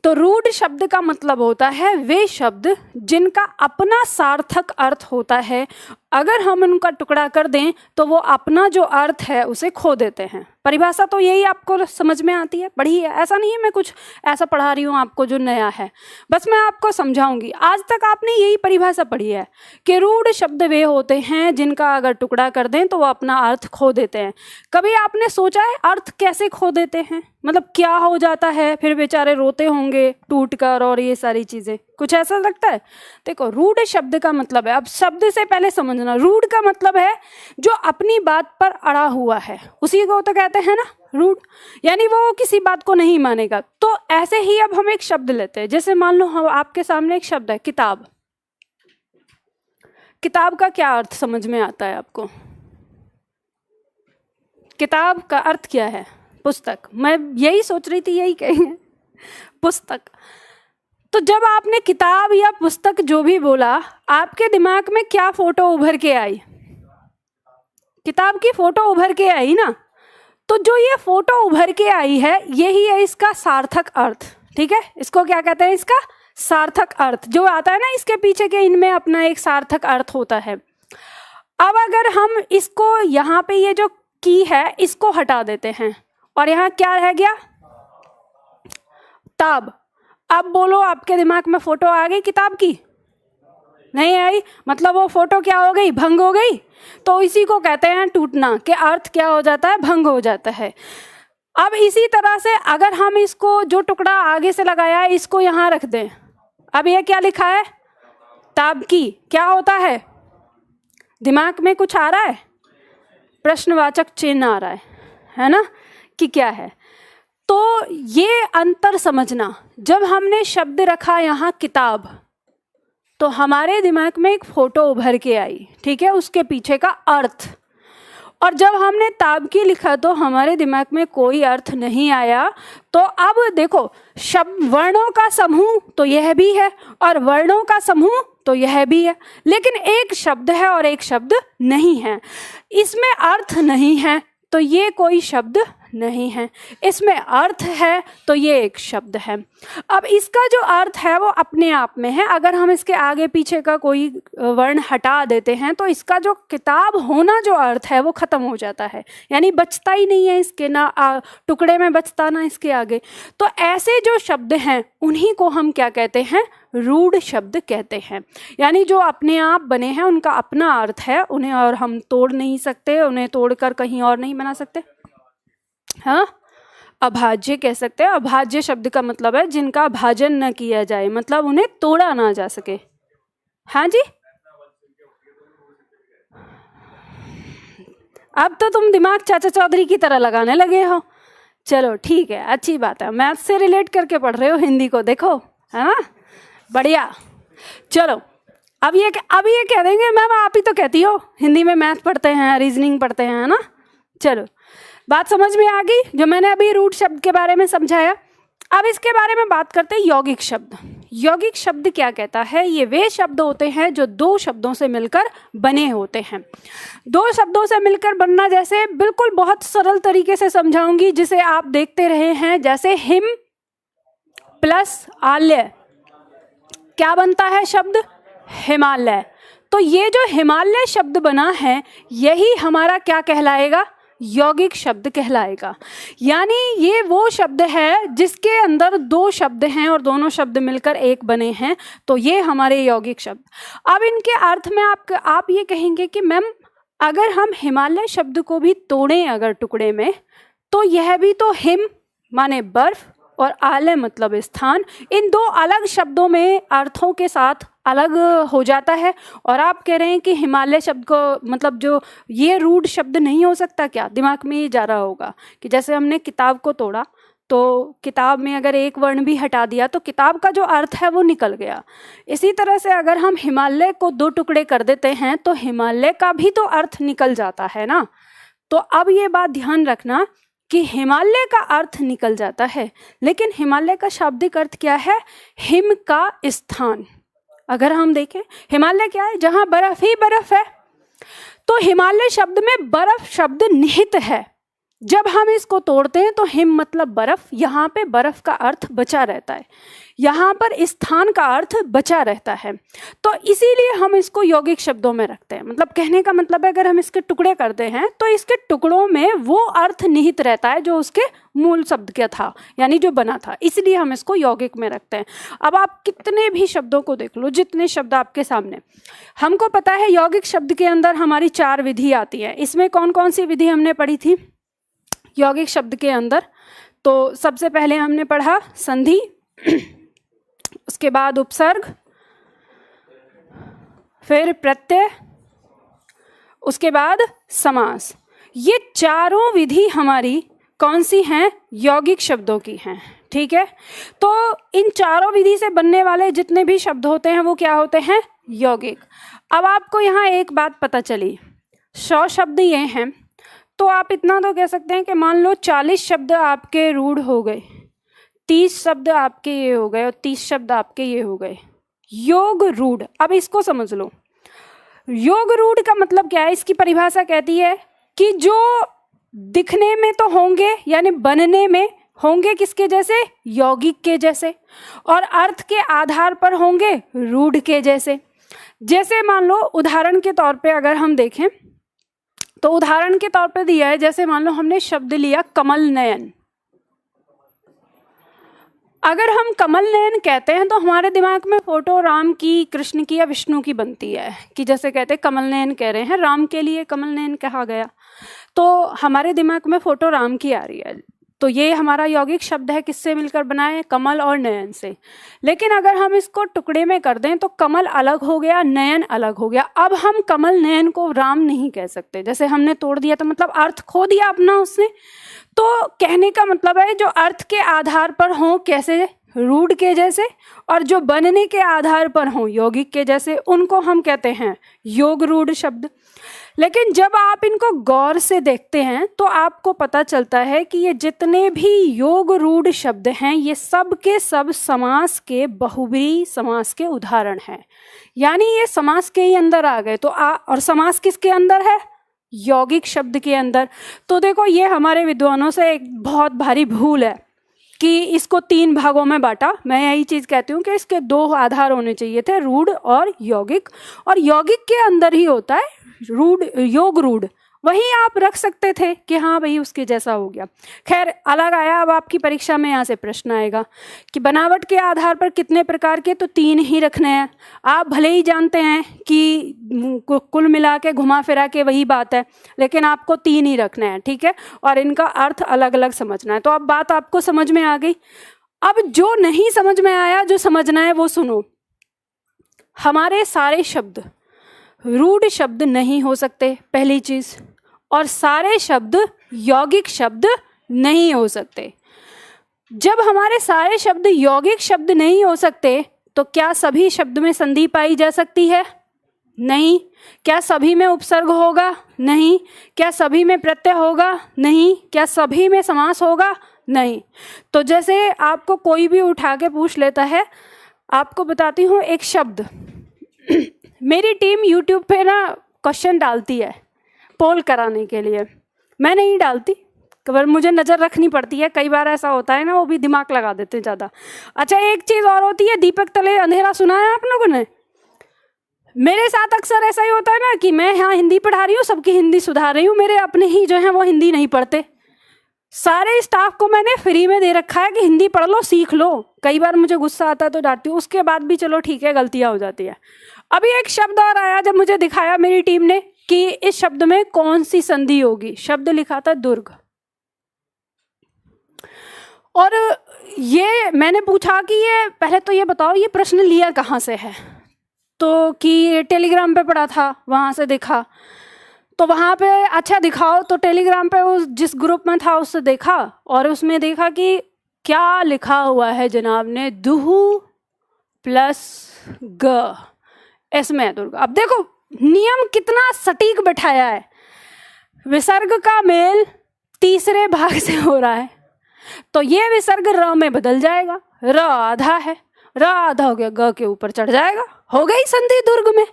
तो रूढ़ शब्द का मतलब होता है वे शब्द जिनका अपना सार्थक अर्थ होता है, अगर हम उनका टुकड़ा कर दें तो वो अपना जो अर्थ है उसे खो देते हैं। परिभाषा तो यही आपको समझ में आती है, पढ़ी है, ऐसा नहीं है मैं कुछ ऐसा पढ़ा रही हूँ आपको जो नया है, बस मैं आपको समझाऊंगी। आज तक आपने यही परिभाषा पढ़ी है कि रूढ़ शब्द वे होते हैं जिनका अगर टुकड़ा कर दें तो वो अपना अर्थ खो देते हैं। कभी आपने सोचा है अर्थ कैसे खो देते हैं, मतलब क्या हो जाता है? फिर बेचारे रोते होंगे टूट कर और ये सारी चीज़ें, कुछ ऐसा लगता है? देखो रूढ़ शब्द का मतलब है, अब शब्द से पहले समझना, रूढ़ का मतलब है जो अपनी बात पर अड़ा हुआ है, उसी को तो कहते हैं ना रूढ़, यानी वो किसी बात को नहीं मानेगा। तो ऐसे ही अब हम एक शब्द लेते हैं, जैसे मान लो हम आपके सामने एक शब्द है किताब। किताब का क्या अर्थ समझ में आता है आपको? किताब का अर्थ क्या है? पुस्तक। मैं यही सोच रही थी, यही कहेंगे पुस्तक। तो जब आपने किताब या पुस्तक जो भी बोला, आपके दिमाग में क्या फोटो उभर के आई? किताब की फोटो उभर के आई ना। तो जो ये फोटो उभर के आई है यही है इसका सार्थक अर्थ, ठीक है। इसको क्या कहते हैं? इसका सार्थक अर्थ जो आता है ना, इसके पीछे के इनमें अपना एक सार्थक अर्थ होता है। अब अगर हम इसको यहाँ पे ये जो की है इसको हटा देते हैं और यहाँ क्या रह गया? ताब। अब बोलो आपके दिमाग में फोटो आ गई किताब की? नहीं आई, मतलब वो फोटो क्या हो गई, भंग हो गई। तो इसी को कहते हैं टूटना, कि अर्थ क्या हो जाता है, भंग हो जाता है। अब इसी तरह से अगर हम इसको जो टुकड़ा आगे से लगाया है इसको यहाँ रख दें, अब ये क्या लिखा है, ताबकी, क्या होता है, दिमाग में कुछ आ रहा है, प्रश्नवाचक चिन्ह आ रहा है ना, कि क्या है। तो ये अंतर समझना, जब हमने शब्द रखा यहाँ किताब, तो हमारे दिमाग में एक फोटो उभर के आई, ठीक है, उसके पीछे का अर्थ। और जब हमने ताबकी लिखा तो हमारे दिमाग में कोई अर्थ नहीं आया। तो अब देखो, शब्द वर्णों का समूह तो यह भी है और वर्णों का समूह तो यह भी है, लेकिन एक शब्द है और एक शब्द नहीं है। इसमें अर्थ नहीं है तो ये कोई शब्द नहीं है, इसमें अर्थ है तो ये एक शब्द है। अब इसका जो अर्थ है वो अपने आप में है। अगर हम इसके आगे पीछे का कोई वर्ण हटा देते हैं तो इसका जो किताब होना जो अर्थ है वो खत्म हो जाता है, यानी बचता ही नहीं है इसके, ना टुकड़े में बचता ना इसके आगे। तो ऐसे जो शब्द हैं उन्हीं को हम क्या कहते हैं, रूढ़ शब्द कहते हैं। यानी जो अपने आप बने हैं, उनका अपना अर्थ है, उन्हें और हम तोड़ नहीं सकते, उन्हें तोड़कर कहीं और नहीं बना सकते। हाँ, अभाज्य कह सकते हैं। अभाज्य शब्द का मतलब है जिनका भाजन न किया जाए, मतलब उन्हें तोड़ा ना जा सके। हाँ जी, अब तो तुम दिमाग चाचा चौधरी की तरह लगाने लगे हो। चलो ठीक है, अच्छी बात है, मैथ से रिलेट करके पढ़ रहे हो हिंदी को, देखो, है ना, बढ़िया। चलो अब ये कह देंगे मैम आप ही तो कहती हो हिंदी में मैथ पढ़ते हैं, रीजनिंग पढ़ते हैं, है ना। चलो बात समझ में आ गई जो मैंने अभी रूट शब्द के बारे में समझाया। अब इसके बारे में बात करते हैं यौगिक शब्द। यौगिक शब्द क्या कहता है, ये वे शब्द होते हैं जो दो शब्दों से मिलकर बने होते हैं। दो शब्दों से मिलकर बनना, जैसे बिल्कुल बहुत सरल तरीके से समझाऊंगी जिसे आप देखते रहे हैं, जैसे हिम प्लस आल्य क्या बनता है शब्द, हिमालय। तो ये जो हिमालय शब्द बना है यही हमारा क्या कहलाएगा, यौगिक शब्द कहलाएगा। यानी ये वो शब्द है जिसके अंदर दो शब्द हैं और दोनों शब्द मिलकर एक बने हैं, तो ये हमारे यौगिक शब्द। अब इनके अर्थ में आप ये कहेंगे कि मैम अगर हम हिमालय शब्द को भी तोड़ें अगर टुकड़े में, तो यह भी तो हिम माने बर्फ और आलय मतलब स्थान, इन दो अलग शब्दों में अर्थों के साथ अलग हो जाता है। और आप कह रहे हैं कि हिमालय शब्द को मतलब जो ये रूढ़ शब्द नहीं हो सकता क्या, दिमाग में ये जा रहा होगा कि जैसे हमने किताब को तोड़ा तो किताब में अगर एक वर्ण भी हटा दिया तो किताब का जो अर्थ है वो निकल गया। इसी तरह से अगर हम हिमालय को दो टुकड़े कर देते हैं तो हिमालय का भी तो अर्थ निकल जाता है ना। तो अब ये बात ध्यान रखना कि हिमालय का अर्थ निकल जाता है, लेकिन हिमालय का शाब्दिक अर्थ क्या है, हिम का स्थान। अगर हम देखें हिमालय क्या है, जहां बर्फ ही बर्फ है, तो हिमालय शब्द में बर्फ शब्द निहित है। जब हम इसको तोड़ते हैं तो हिम मतलब बर्फ, यहाँ पे बर्फ का अर्थ बचा रहता है, यहाँ पर स्थान का अर्थ बचा रहता है। तो इसीलिए हम इसको यौगिक शब्दों में रखते हैं। मतलब कहने का मतलब है अगर हम इसके टुकड़े करते हैं तो इसके टुकड़ों में वो अर्थ निहित रहता है जो उसके मूल शब्द का था, यानी जो बना था, इसलिए हम इसको यौगिक में रखते हैं। अब आप कितने भी शब्दों को देख लो, जितने शब्द आपके सामने, हमको पता है यौगिक शब्द के अंदर हमारी 4 विधि आती है। इसमें कौन कौन सी विधि हमने पढ़ी थी यौगिक शब्द के अंदर? तो सबसे पहले हमने पढ़ा संधि, उसके बाद उपसर्ग, फिर प्रत्यय, उसके बाद समास। ये चारों विधि हमारी कौन सी हैं, यौगिक शब्दों की हैं। ठीक है, तो इन चारों विधि से बनने वाले जितने भी शब्द होते हैं वो क्या होते हैं, यौगिक। अब आपको यहाँ एक बात पता चली, 100 शब्द ये हैं, तो आप इतना तो कह सकते हैं कि मान लो 40 शब्द आपके रूढ़ हो गए, 30 शब्द आपके ये हो गए और 30 शब्द आपके ये हो गए, योग रूढ़। अब इसको समझ लो, योग रूढ़ का मतलब क्या है, इसकी परिभाषा कहती है कि जो दिखने में तो होंगे यानी बनने में होंगे किसके जैसे, यौगिक के जैसे, और अर्थ के आधार पर होंगे रूढ़ के जैसे। जैसे मान लो उदाहरण के तौर पे अगर हम देखें तो उदाहरण के तौर पे दिया है, जैसे मान लो हमने शब्द लिया कमल नयन। अगर हम कमल नयन कहते हैं तो हमारे दिमाग में फोटो राम की, कृष्ण की या विष्णु की बनती है, कि जैसे कहते हैं कमल नयन कह रहे हैं, राम के लिए कमल नयन कहा गया, तो हमारे दिमाग में फोटो राम की आ रही है। तो ये हमारा यौगिक शब्द है, किससे मिलकर बना है? कमल और नयन से। लेकिन अगर हम इसको टुकड़े में कर दें तो कमल अलग हो गया, नयन अलग हो गया। अब हम कमल नयन को राम नहीं कह सकते, जैसे हमने तोड़ दिया तो मतलब अर्थ खो दिया अपना उसने। तो कहने का मतलब है जो अर्थ के आधार पर हो, कैसे? रूढ़ के जैसे, और जो बनने के आधार पर हो यौगिक के जैसे, उनको हम कहते हैं योग रूढ़ शब्द। लेकिन जब आप इनको गौर से देखते हैं तो आपको पता चलता है कि ये जितने भी योग रूढ़ शब्द हैं ये सब के सब समास के, बहुब्रीहि समास के उदाहरण हैं। यानी ये समास के ही अंदर आ गए। तो और समास किसके अंदर है? यौगिक शब्द के अंदर। तो देखो ये हमारे विद्वानों से एक बहुत भारी भूल है कि इसको 3 भागों में बांटा। मैं यही चीज़ कहती हूँ कि इसके 2 आधार होने चाहिए थे, रूढ़ और यौगिक। और यौगिक के अंदर ही होता है रूढ़, योग रूढ़। वहीं आप रख सकते थे कि हाँ भाई उसके जैसा हो गया। खैर अलग आया। अब आपकी परीक्षा में यहाँ से प्रश्न आएगा कि बनावट के आधार पर कितने प्रकार के, तो 3 ही रखने हैं। आप भले ही जानते हैं कि कुल मिला के घुमा फिरा के वही बात है, लेकिन आपको 3 ही रखने हैं, ठीक है? और इनका अर्थ अलग अलग समझना है। तो अब बात आपको समझ में आ गई। अब जो नहीं समझ में आया, जो समझना है वो सुनो। हमारे सारे शब्द रूढ़ शब्द नहीं हो सकते, पहली चीज। और सारे शब्द यौगिक शब्द नहीं हो सकते। जब हमारे सारे शब्द यौगिक शब्द नहीं हो सकते तो क्या सभी शब्द में संधि पाई जा सकती है? नहीं। क्या सभी में उपसर्ग होगा? नहीं। क्या सभी में प्रत्यय होगा? नहीं। क्या सभी में समास होगा? नहीं। तो जैसे आपको कोई भी उठा के पूछ लेता है, आपको बताती हूँ एक शब्द। मेरी टीम YouTube पे ना क्वेश्चन डालती है पोल कराने के लिए, मैं नहीं डालती, पर मुझे नज़र रखनी पड़ती है। कई बार ऐसा होता है ना, वो भी दिमाग लगा देते हैं ज़्यादा। अच्छा एक चीज़ और होती है, दीपक तले अंधेरा सुना है आप लोगों ने? मेरे साथ अक्सर ऐसा ही होता है ना कि मैं यहाँ हिंदी पढ़ा रही हूँ, सबकी हिंदी सुधार रही हूँ, मेरे अपने ही जो हैं वो हिंदी नहीं पढ़ते। सारे स्टाफ को मैंने फ्री में दे रखा है कि हिंदी पढ़ लो, सीख लो। कई बार मुझे गुस्सा आता है तो डांटती हूँ, उसके बाद भी चलो ठीक है, गलतियाँ हो जाती है। अभी एक शब्द और आया, जब मुझे दिखाया मेरी टीम ने कि इस शब्द में कौन सी संधि होगी, शब्द लिखा था दुर्ग। और ये मैंने पूछा कि ये पहले तो ये बताओ ये प्रश्न लिया कहाँ से है? तो कि टेलीग्राम पे पढ़ा था, वहाँ से देखा। तो वहाँ पे अच्छा दिखाओ, तो टेलीग्राम पे उस जिस ग्रुप में था उससे देखा, और उसमें देखा कि क्या लिखा हुआ है जनाब ने, दुहु प्लस ग, इसमें दुर्ग। अब देखो नियम कितना सटीक बैठाया है। विसर्ग का मेल तीसरे भाग से हो रहा है, तो ये विसर्ग र में बदल जाएगा। र आधा है, र आधा हो गया, ग के ऊपर चढ़ जाएगा, हो गई संधि दुर्ग में,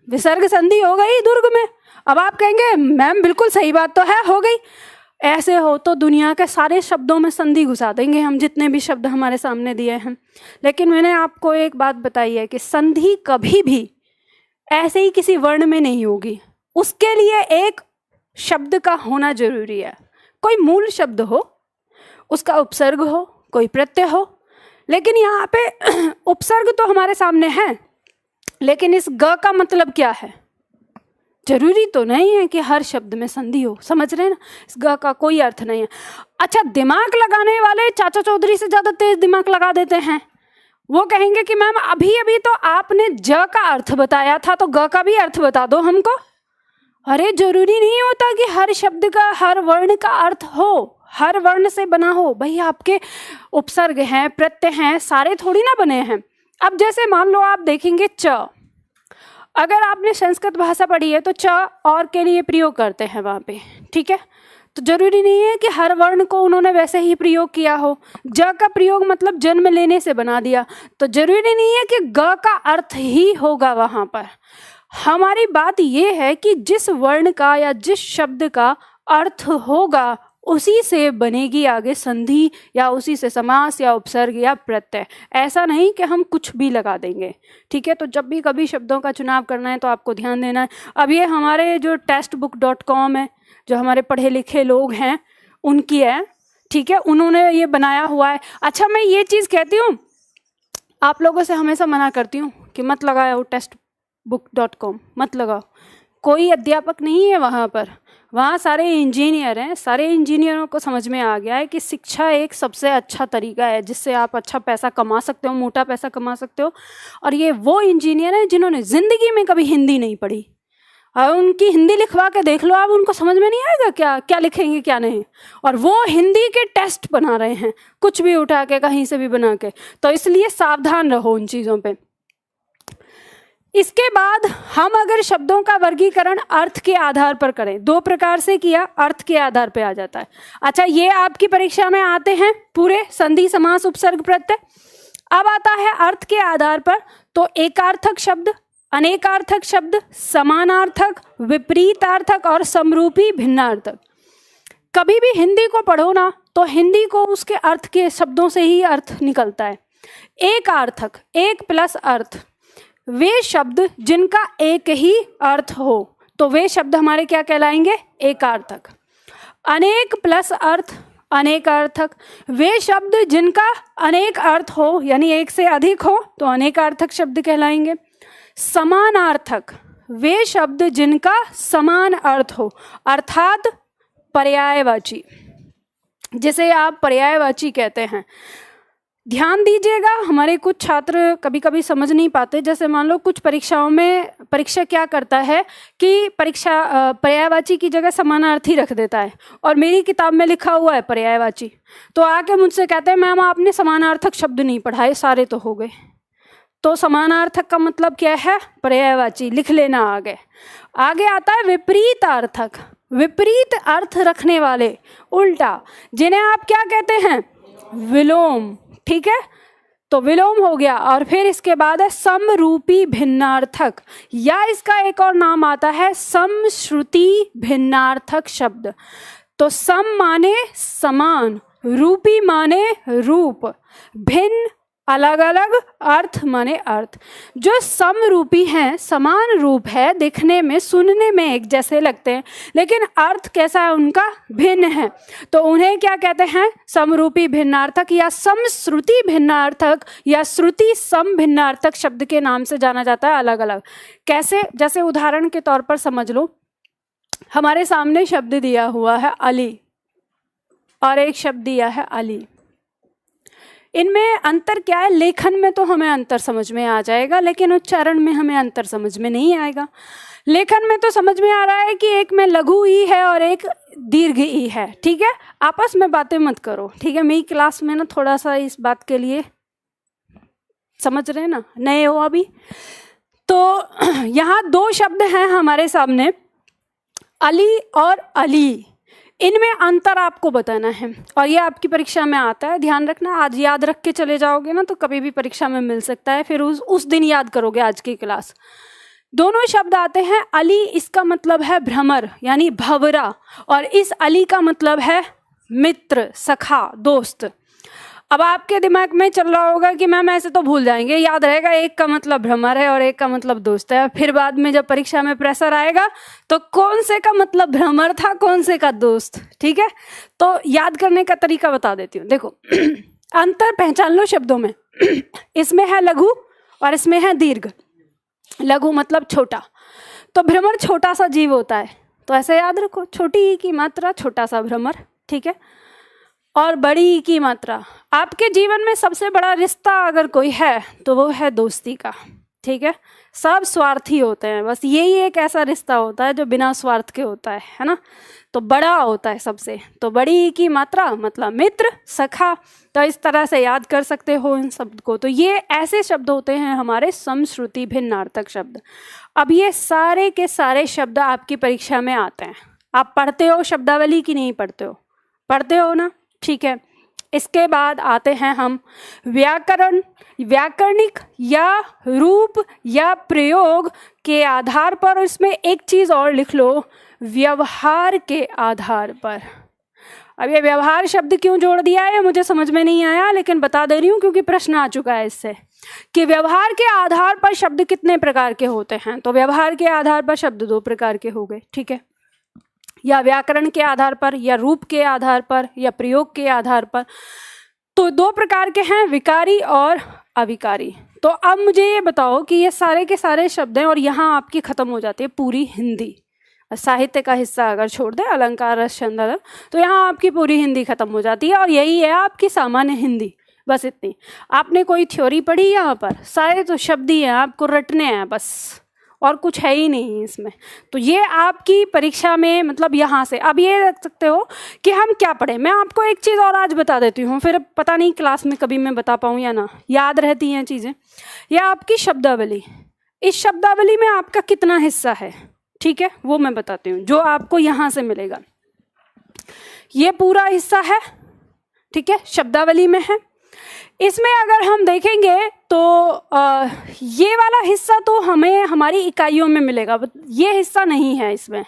विसर्ग संधि हो गई दुर्ग में। अब आप कहेंगे मैम बिल्कुल सही बात तो है, हो गई। ऐसे हो तो दुनिया के सारे शब्दों में संधि घुसा देंगे हम, जितने भी शब्द हमारे सामने दिए हैं। लेकिन मैंने आपको एक बात बताई है कि संधि कभी भी ऐसे ही किसी वर्ण में नहीं होगी, उसके लिए एक शब्द का होना जरूरी है। कोई मूल शब्द हो, उसका उपसर्ग हो, कोई प्रत्यय हो। लेकिन यहाँ पे उपसर्ग तो हमारे सामने है, लेकिन इस ग का मतलब क्या है? जरूरी तो नहीं है कि हर शब्द में संधि हो, समझ रहे हैं ना? इस ग का कोई अर्थ नहीं है। अच्छा दिमाग लगाने वाले चाचा चौधरी से ज़्यादा तेज दिमाग लगा देते हैं। वो कहेंगे कि मैम अभी अभी तो आपने ज का अर्थ बताया था, तो ग का भी अर्थ बता दो हमको। अरे जरूरी नहीं होता कि हर शब्द का, हर वर्ण का अर्थ हो, हर वर्ण से बना हो। भाई आपके उपसर्ग हैं, प्रत्यय हैं, सारे थोड़ी ना बने हैं। अब जैसे मान लो आप देखेंगे च, अगर आपने संस्कृत भाषा पढ़ी है तो च और के लिए प्रयोग करते हैं वहाँ पे, ठीक है? तो जरूरी नहीं है कि हर वर्ण को उन्होंने वैसे ही प्रयोग किया हो। ज का प्रयोग मतलब जन्म लेने से बना दिया, तो जरूरी नहीं है कि ग का अर्थ ही होगा वहाँ पर। हमारी बात ये है कि जिस वर्ण का या जिस शब्द का अर्थ होगा उसी से बनेगी आगे संधि, या उसी से समास या उपसर्ग या प्रत्यय। ऐसा नहीं कि हम कुछ भी लगा देंगे, ठीक है? तो जब भी कभी शब्दों का चुनाव करना है तो आपको ध्यान देना है। अब ये हमारे जो textbook.com है, जो हमारे पढ़े लिखे लोग हैं उनकी है, ठीक है, उन्होंने ये बनाया हुआ है। अच्छा, मैं ये चीज़ कहती हूँ, आप लोगों से हमेशा मना करती हूँ कि मत लगाओ textbook.com, मत लगाओ। कोई अध्यापक नहीं है वहाँ पर, वहाँ सारे इंजीनियर हैं। सारे इंजीनियरों को समझ में आ गया है कि शिक्षा एक सबसे अच्छा तरीका है जिससे आप अच्छा पैसा कमा सकते हो, मोटा पैसा कमा सकते हो। और ये वो इंजीनियर हैं जिन्होंने ज़िंदगी में कभी हिंदी नहीं पढ़ी, और उनकी हिंदी लिखवा के देख लो आप, उनको समझ में नहीं आएगा क्या क्या लिखेंगे क्या नहीं। और वो हिंदी के टेस्ट बना रहे हैं, कुछ भी उठा के कहीं से भी बना के। तो इसलिए सावधान रहो उन चीज़ों पे। इसके बाद हम अगर शब्दों का वर्गीकरण अर्थ के आधार पर करें, दो प्रकार से किया, अर्थ के आधार पे आ जाता है। अच्छा, ये आपकी परीक्षा में आते हैं पूरे संधि समास उपसर्ग प्रत्यय। अब आता है अर्थ के आधार पर, तो एकार्थक शब्द, अनेकार्थक शब्द, समानार्थक, विपरीतार्थक और समरूपी भिन्नार्थक। कभी भी हिंदी को पढ़ो ना तो हिंदी को उसके अर्थ के शब्दों से ही अर्थ निकलता है। एकार्थक, एक प्लस अर्थ, वे शब्द जिनका एक ही अर्थ हो, तो वे शब्द हमारे क्या कहलाएंगे? एकार्थक। अनेक प्लस अर्थ, अनेकार्थक, वे शब्द जिनका अनेक अर्थ हो यानी एक से अधिक हो तो अनेकार्थक शब्द कहलाएंगे। समानार्थक, वे शब्द जिनका समान अर्थ हो, अर्थात पर्यायवाची, जिसे आप पर्यायवाची कहते हैं। ध्यान दीजिएगा, हमारे कुछ छात्र कभी कभी समझ नहीं पाते। जैसे मान लो कुछ परीक्षाओं में परीक्षा क्या करता है कि परीक्षा पर्यायवाची की जगह समानार्थी रख देता है, और मेरी किताब में लिखा हुआ है पर्यायवाची, तो आके मुझसे कहते हैं मैम आपने समानार्थक शब्द नहीं पढ़ाए, सारे तो हो गए। तो समानार्थक का मतलब क्या है? पर्यायवाची, लिख लेना आगे। आगे आता है विपरीतार्थक, विपरीत अर्थ रखने वाले, उल्टा, जिन्हें आप क्या कहते हैं? विलोम। ठीक है, तो विलोम हो गया। और फिर इसके बाद है समरूपी भिन्नार्थक, या इसका एक और नाम आता है समश्रुति भिन्नार्थक शब्द। तो सम माने समान, रूपी माने रूप, भिन्न अलग अलग, अर्थ माने अर्थ। जो समरूपी हैं, समान रूप है, दिखने में सुनने में एक जैसे लगते हैं, लेकिन अर्थ कैसा है उनका? भिन्न है, तो उन्हें क्या कहते हैं? समरूपी भिन्नार्थक या समश्रुति भिन्नार्थक या श्रुति सम भिन्नार्थक शब्द के नाम से जाना जाता है अलग अलग। कैसे? जैसे उदाहरण के तौर पर समझ लो, हमारे सामने शब्द दिया हुआ है अली और एक शब्द दिया है अली। इनमें अंतर क्या है? लेखन में तो हमें अंतर समझ में आ जाएगा, लेकिन उच्चारण में हमें अंतर समझ में नहीं आएगा। लेखन में तो समझ में आ रहा है कि एक में लघु ई है और एक दीर्घ ई है। ठीक है, आपस में बातें मत करो। ठीक है, मेरी क्लास में ना थोड़ा सा इस बात के लिए समझ रहे हैं ना, नए हो अभी। तो यहाँ दो शब्द हैं हमारे सामने, अली और अली। इनमें अंतर आपको बताना है और ये आपकी परीक्षा में आता है, ध्यान रखना। आज याद रख के चले जाओगे ना तो कभी भी परीक्षा में मिल सकता है, फिर उस दिन याद करोगे आज की क्लास। दोनों शब्द आते हैं। अली, इसका मतलब है भ्रमर यानी भंवरा, और इस अली का मतलब है मित्र, सखा, दोस्त। अब आपके दिमाग में चल रहा होगा कि मैम ऐसे तो भूल जाएंगे, याद रहेगा एक का मतलब भ्रमर है और एक का मतलब दोस्त है। फिर बाद में जब परीक्षा में प्रेशर आएगा तो कौन से का मतलब भ्रमर था, कौन से का दोस्त। ठीक है, तो याद करने का तरीका बता देती हूँ। देखो अंतर पहचान लो शब्दों में। इसमें है लघु और इसमें है दीर्घ। लघु मतलब छोटा, तो भ्रमर छोटा सा जीव होता है, तो ऐसे याद रखो, छोटी ई की मात्रा, छोटा सा भ्रमर। ठीक है, और बड़ी ई की मात्रा। आपके जीवन में सबसे बड़ा रिश्ता अगर कोई है तो वो है दोस्ती का। ठीक है, सब स्वार्थी होते हैं, बस यही एक ऐसा रिश्ता होता है जो बिना स्वार्थ के होता है ना, तो बड़ा होता है सबसे। तो बड़ी ई की मात्रा मतलब मित्र, सखा। तो इस तरह से याद कर सकते हो इन शब्द को। तो ये ऐसे शब्द होते हैं हमारे समश्रुति भिन्नार्थक शब्द। अब ये सारे के सारे शब्द आपकी परीक्षा में आते हैं। आप पढ़ते हो शब्दावली की नहीं पढ़ते हो? पढ़ते हो ना, ठीक है। इसके बाद आते हैं हम व्याकरण, व्याकरणिक या रूप या प्रयोग के आधार पर। इसमें एक चीज़ और लिख लो, व्यवहार के आधार पर। अब ये व्यवहार शब्द क्यों जोड़ दिया है मुझे समझ में नहीं आया, लेकिन बता दे रही हूँ क्योंकि प्रश्न आ चुका है इससे कि व्यवहार के आधार पर शब्द कितने प्रकार के होते हैं। तो व्यवहार के आधार पर शब्द दो प्रकार के हो गए। ठीक है, या व्याकरण के आधार पर, या रूप के आधार पर, या प्रयोग के आधार पर। तो दो प्रकार के हैं, विकारी और अविकारी। तो अब मुझे ये बताओ कि ये सारे के सारे शब्द हैं और यहाँ आपकी खत्म हो जाती है पूरी हिंदी। साहित्य का हिस्सा अगर छोड़ दे, अलंकार, रस, छंद, तो यहाँ आपकी पूरी हिंदी खत्म हो जाती है और यही है आपकी सामान्य हिंदी। बस इतनी। आपने कोई थ्योरी पढ़ी यहाँ पर? सारे तो शब्द ही हैं, आपको रटने हैं बस, और कुछ है ही नहीं इसमें। तो ये आपकी परीक्षा में मतलब यहाँ से अब ये रख सकते हो कि हम क्या पढ़ें। मैं आपको एक चीज़ और आज बता देती हूँ, फिर पता नहीं क्लास में कभी मैं बता पाऊँ या ना, याद रहती हैं चीज़ें। यह आपकी शब्दावली, इस शब्दावली में आपका कितना हिस्सा है, ठीक है, वो मैं बताती हूँ, जो आपको यहाँ से मिलेगा। ये पूरा हिस्सा है, ठीक है, शब्दावली में है। इसमें अगर हम देखेंगे तो ये वाला हिस्सा तो हमें हमारी इकाइयों में मिलेगा, ये हिस्सा नहीं है इसमें,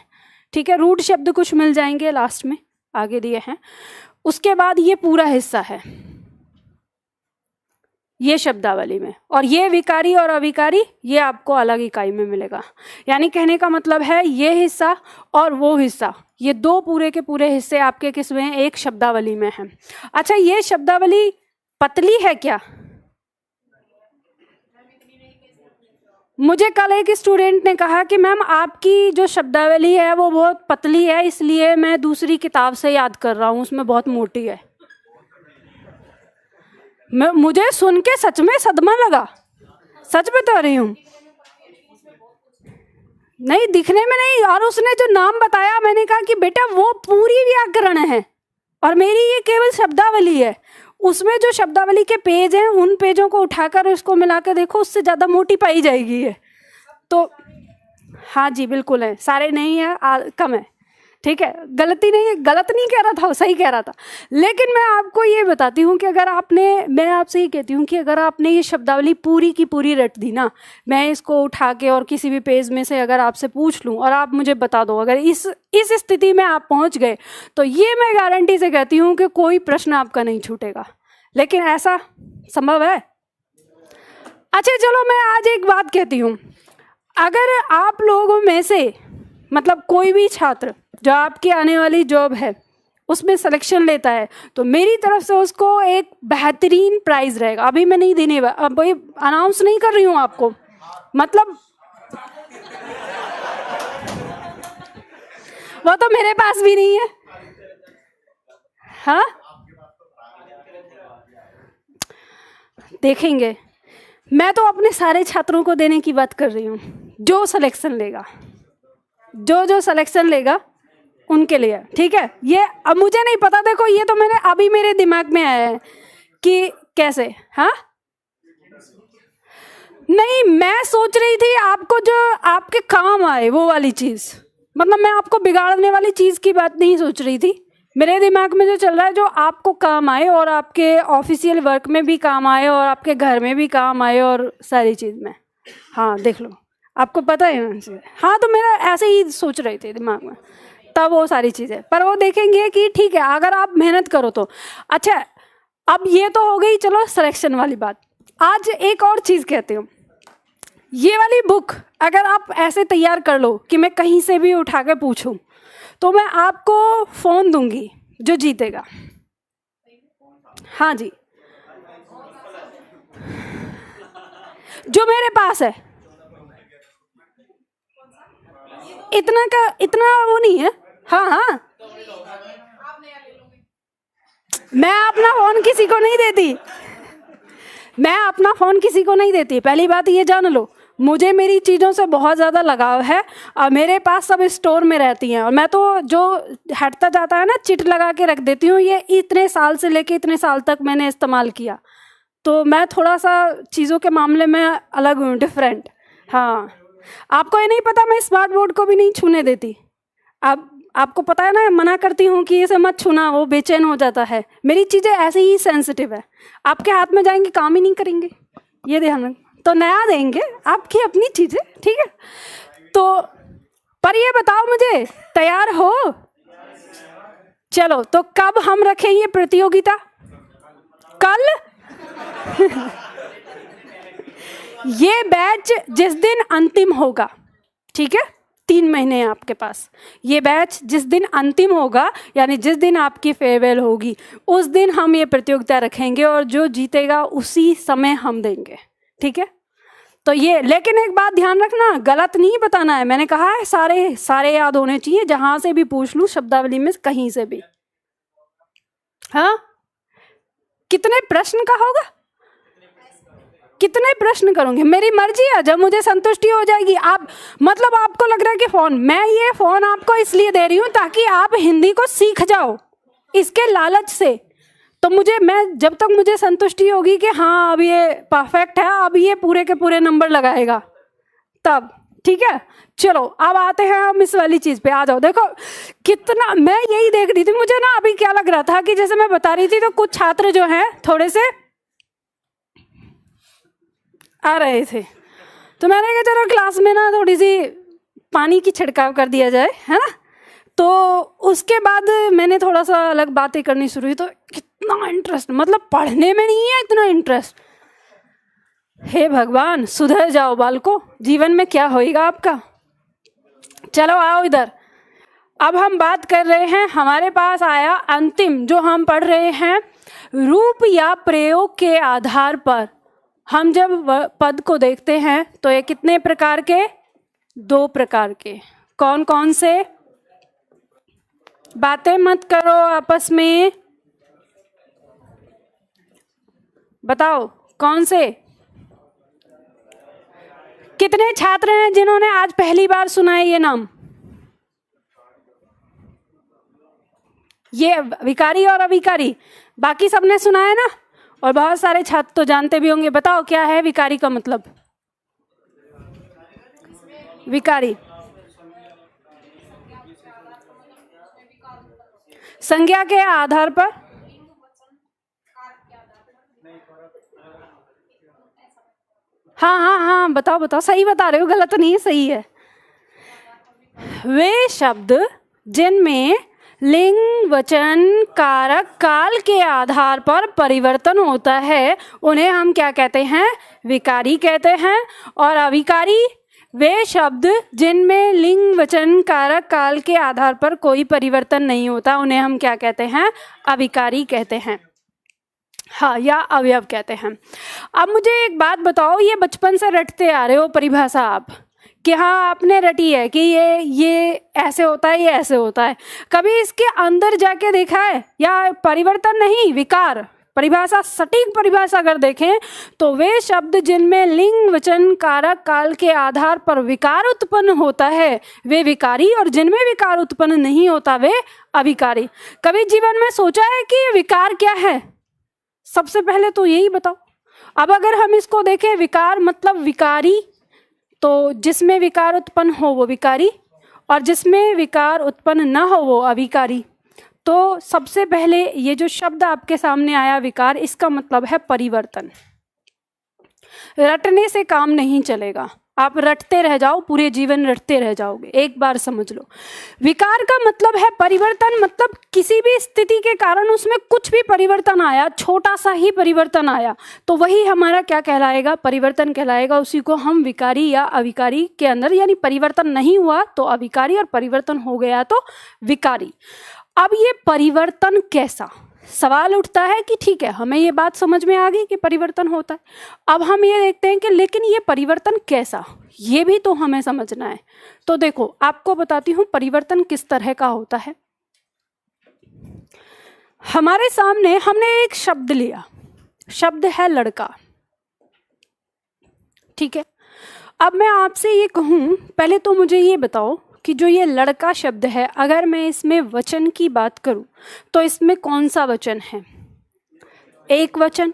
ठीक है। रूट शब्द कुछ मिल जाएंगे लास्ट में, आगे दिए हैं। उसके बाद ये पूरा हिस्सा है ये शब्दावली में, और ये विकारी और अविकारी ये आपको अलग इकाई में मिलेगा। यानी कहने का मतलब है ये हिस्सा और वो हिस्सा, ये दो पूरे के पूरे हिस्से आपके किस में, एक शब्दावली में है। अच्छा, ये शब्दावली पतली है क्या? मुझे कल एक स्टूडेंट ने कहा कि मैम आपकी जो शब्दावली है वो बहुत पतली है, इसलिए मैं दूसरी किताब से याद कर रहा हूँ, उसमें बहुत मोटी है। मुझे सुन के सच में सदमा लगा, सच बता रही हूँ। नहीं, दिखने में नहीं, और उसने जो नाम बताया मैंने कहा कि बेटा वो पूरी व्याकरण है और मेरी ये केवल शब्दावली है। उसमें जो शब्दावली के पेज हैं उन पेजों को उठाकर उसको मिलाकर देखो, उससे ज़्यादा मोटी पाई जाएगी ये। तो हाँ जी बिल्कुल है, सारे नहीं है, कम है, ठीक है। गलती नहीं है, गलत नहीं कह रहा था, सही कह रहा था। लेकिन मैं आपको ये बताती हूँ कि अगर मैं आपसे ये कहती हूँ कि अगर आपने ये शब्दावली पूरी की पूरी रट दी ना, मैं इसको उठा के और किसी भी पेज में से अगर आपसे पूछ लूँ और आप मुझे बता दो, अगर इस स्थिति में आप पहुँच गए तो ये मैं गारंटी से कहती हूँ कि कोई प्रश्न आपका नहीं छूटेगा। लेकिन ऐसा संभव है? अच्छा चलो, मैं आज एक बात कहती हूँ, अगर आप लोगों में से मतलब कोई भी छात्र जो आपकी आने वाली जॉब है उसमें सिलेक्शन लेता है तो मेरी तरफ से उसको एक बेहतरीन प्राइज रहेगा। अभी मैं नहीं देने, अब अनाउंस नहीं कर रही हूँ आपको, मतलब वो तो मेरे पास भी नहीं है। हाँ देखेंगे, मैं तो अपने सारे छात्रों को देने की बात कर रही हूँ। जो सिलेक्शन लेगा, जो सिलेक्शन लेगा उनके लिए, ठीक है। ये अब मुझे नहीं पता, देखो ये तो मैंने अभी मेरे दिमाग में आया है कि कैसे। हाँ नहीं, मैं सोच रही थी आपको जो आपके काम आए वो वाली चीज़, मतलब मैं आपको बिगाड़ने वाली चीज़ की बात नहीं सोच रही थी। मेरे दिमाग में जो चल रहा है जो आपको काम आए और आपके ऑफिशियल वर्क में भी काम आए और आपके घर में भी काम आए और सारी चीज़ में। हाँ देख लो, आपको पता है ना। हाँ तो मेरा ऐसे ही सोच रही थी दिमाग में, तब वो सारी चीज़ें, पर वो देखेंगे कि ठीक है अगर आप मेहनत करो तो। अच्छा अब ये तो हो गई चलो सिलेक्शन वाली बात। आज एक और चीज़ कहती हूँ, ये वाली बुक अगर आप ऐसे तैयार कर लो कि मैं कहीं से भी उठा के पूछूं तो मैं आपको फ़ोन दूंगी जो जीतेगा। हाँ जी, जो मेरे पास है, इतना वो नहीं है। हाँ हाँ, मैं अपना फ़ोन किसी को नहीं देती, मैं अपना फ़ोन किसी को नहीं देती। पहली बात ये जान लो, मुझे मेरी चीज़ों से बहुत ज़्यादा लगाव है और मेरे पास सब स्टोर में रहती हैं और मैं तो जो हटता जाता है ना चिट लगा के रख देती हूँ। ये इतने साल से लेके इतने साल तक मैंने इस्तेमाल किया, तो मैं थोड़ा सा चीज़ों के मामले में अलग हूँ, डिफरेंट। हाँ आपको ये नहीं पता, मैं स्मार्ट बोर्ड को भी नहीं छूने देती। आपको पता है ना, मना करती हूँ कि इसे मत छूना, वो बेचैन हो जाता है। मेरी चीज़ें ऐसे ही सेंसिटिव है, आपके हाथ में जाएंगी काम ही नहीं करेंगे, ये ध्यान। तो नया देंगे आपकी अपनी चीज़ें, ठीक है। तो पर ये बताओ मुझे, तैयार हो? चलो तो कब हम रखें ये प्रतियोगिता? कल? ये बैच जिस दिन अंतिम होगा, ठीक है, 3 महीने हैं आपके पास। ये बैच जिस दिन अंतिम होगा, यानी जिस दिन आपकी फेयरवेल होगी, उस दिन हम ये प्रतियोगिता रखेंगे और जो जीतेगा उसी समय हम देंगे, ठीक है। तो ये, लेकिन एक बात ध्यान रखना, गलत नहीं बताना है। मैंने कहा है सारे याद होने चाहिए, जहां से भी पूछ लूं शब्दावली में कहीं से भी। हाँ, कितने प्रश्न का होगा? कितने प्रश्न करूंगी, मेरी मर्जी है, जब मुझे संतुष्टि हो जाएगी। आप मतलब आपको लग रहा है कि फोन, मैं ये फोन आपको इसलिए दे रही हूं ताकि आप हिंदी को सीख जाओ, इसके लालच से। तो मैं जब तक मुझे संतुष्टि होगी कि हाँ अब ये परफेक्ट है, अब ये पूरे के पूरे नंबर लगाएगा, तब ठीक है। चलो अब आते हैं हम इस वाली चीज पे। आ जाओ, देखो कितना, मैं यही देख रही थी, मुझे ना अभी क्या लग रहा था कि जैसे मैं बता रही थी तो कुछ छात्र जो हैं थोड़े से आ रहे थे, तो मैंने कहा चलो क्लास में ना थोड़ी सी पानी की छिड़काव कर दिया जाए, है ना। तो उसके बाद मैंने थोड़ा सा अलग बातें करनी शुरू की, तो कितना इंटरेस्ट, मतलब पढ़ने में नहीं है इतना इंटरेस्ट। हे भगवान, सुधर जाओ बालको, जीवन में क्या होएगा आपका। चलो आओ इधर। अब हम बात कर रहे हैं, हमारे पास आया अंतिम जो हम पढ़ रहे हैं, रूप या प्रयोग के आधार पर हम जब पद को देखते हैं तो ये कितने प्रकार के? 2 प्रकार के। कौन कौन से? बातें मत करो आपस में, बताओ कौन से? कितने छात्र हैं जिन्होंने आज पहली बार सुना है ये नाम? ये विकारी और अविकारी, बाकी सबने सुना है ना, और बहुत सारे छात्र तो जानते भी होंगे। बताओ क्या है विकारी का मतलब? विकारी संज्ञा के आधार पर, हाँ हाँ हाँ, बताओ बताओ, सही बता रहे हो, गलत नहीं है, सही है। वे शब्द जिनमें लिंग, वचन, कारक, काल के आधार पर परिवर्तन होता है उन्हें हम क्या कहते हैं? विकारी कहते हैं। और अविकारी वे शब्द जिनमें लिंग, वचन, कारक, काल के आधार पर कोई परिवर्तन नहीं होता उन्हें हम क्या कहते हैं? अविकारी कहते हैं, हाँ, या अवयव कहते हैं। अब मुझे एक बात बताओ, ये बचपन से रटते आ रहे हो परिभाषा आप, कि हाँ आपने रटी है कि ये ऐसे होता है, ये ऐसे होता है, कभी इसके अंदर जाके देखा है? या परिवर्तन नहीं, विकार, परिभाषा, सटीक परिभाषा अगर देखें तो वे शब्द जिनमें लिंग, वचन, कारक, काल के आधार पर विकार उत्पन्न होता है वे विकारी, और जिनमें विकार उत्पन्न नहीं होता वे अविकारी। कभी जीवन में सोचा है कि विकार क्या है? सबसे पहले तो यही बताओ। अब अगर हम इसको देखें, विकार मतलब विकारी, तो जिसमें विकार उत्पन्न हो वो विकारी, और जिसमें विकार उत्पन्न न हो वो अविकारी। तो सबसे पहले ये जो शब्द आपके सामने आया विकार, इसका मतलब है परिवर्तन। रटने से काम नहीं चलेगा, आप रटते रह जाओ, पूरे जीवन रटते रह जाओगे। एक बार समझ लो, विकार का मतलब है परिवर्तन, मतलब किसी भी स्थिति के कारण उसमें कुछ भी परिवर्तन आया, छोटा सा ही परिवर्तन आया, तो वही हमारा क्या कहलाएगा? परिवर्तन कहलाएगा। उसी को हम विकारी या अविकारी के अंदर, यानी परिवर्तन नहीं हुआ तो अविकारी और परिवर्तन हो गया तो विकारी। अब ये परिवर्तन कैसा, सवाल उठता है कि ठीक है, हमें ये बात समझ में आ गई कि परिवर्तन होता है। अब हम ये देखते हैं कि लेकिन ये परिवर्तन कैसा, ये भी तो हमें समझना है। तो देखो, आपको बताती हूँ परिवर्तन किस तरह का होता है। हमारे सामने हमने एक शब्द लिया, शब्द है लड़का, ठीक है। अब मैं आपसे ये कहूँ, पहले तो मुझे ये बताओ कि जो ये लड़का शब्द है, अगर मैं इसमें वचन की बात करूं तो इसमें कौन सा वचन है? एक वचन।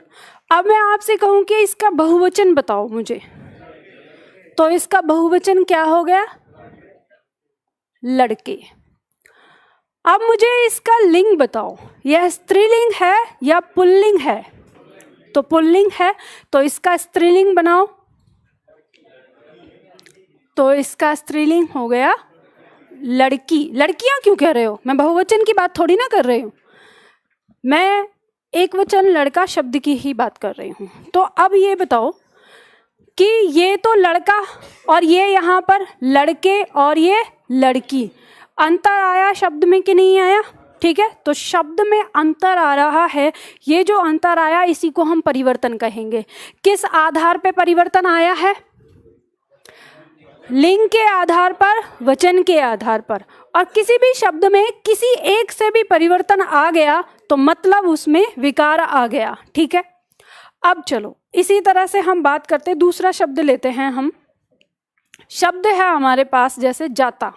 अब मैं आपसे कहूं कि इसका बहुवचन बताओ मुझे, तो इसका बहुवचन क्या हो गया? लड़के। अब मुझे इसका लिंग बताओ, यह स्त्रीलिंग है या पुल्लिंग है? तो पुल्लिंग है, तो इसका स्त्रीलिंग बनाओ, तो इसका स्त्रीलिंग हो गया लड़की। लड़कियां क्यों कह रहे हो? मैं बहुवचन की बात थोड़ी ना कर रही हूं, मैं एक वचन लड़का शब्द की ही बात कर रही हूं। तो अब ये बताओ कि ये तो लड़का और ये यहाँ पर लड़के और ये लड़की, अंतर आया शब्द में कि नहीं आया? ठीक है, तो शब्द में अंतर आ रहा है, ये जो अंतर आया इसी को हम परिवर्तन कहेंगे। किस आधार पे परिवर्तन आया है? लिंग के आधार पर, वचन के आधार पर। और किसी भी शब्द में किसी एक से भी परिवर्तन आ गया तो मतलब उसमें विकार आ गया। ठीक है, अब चलो इसी तरह से हम बात करते, दूसरा शब्द लेते हैं हम। शब्द है हमारे पास जैसे जाता।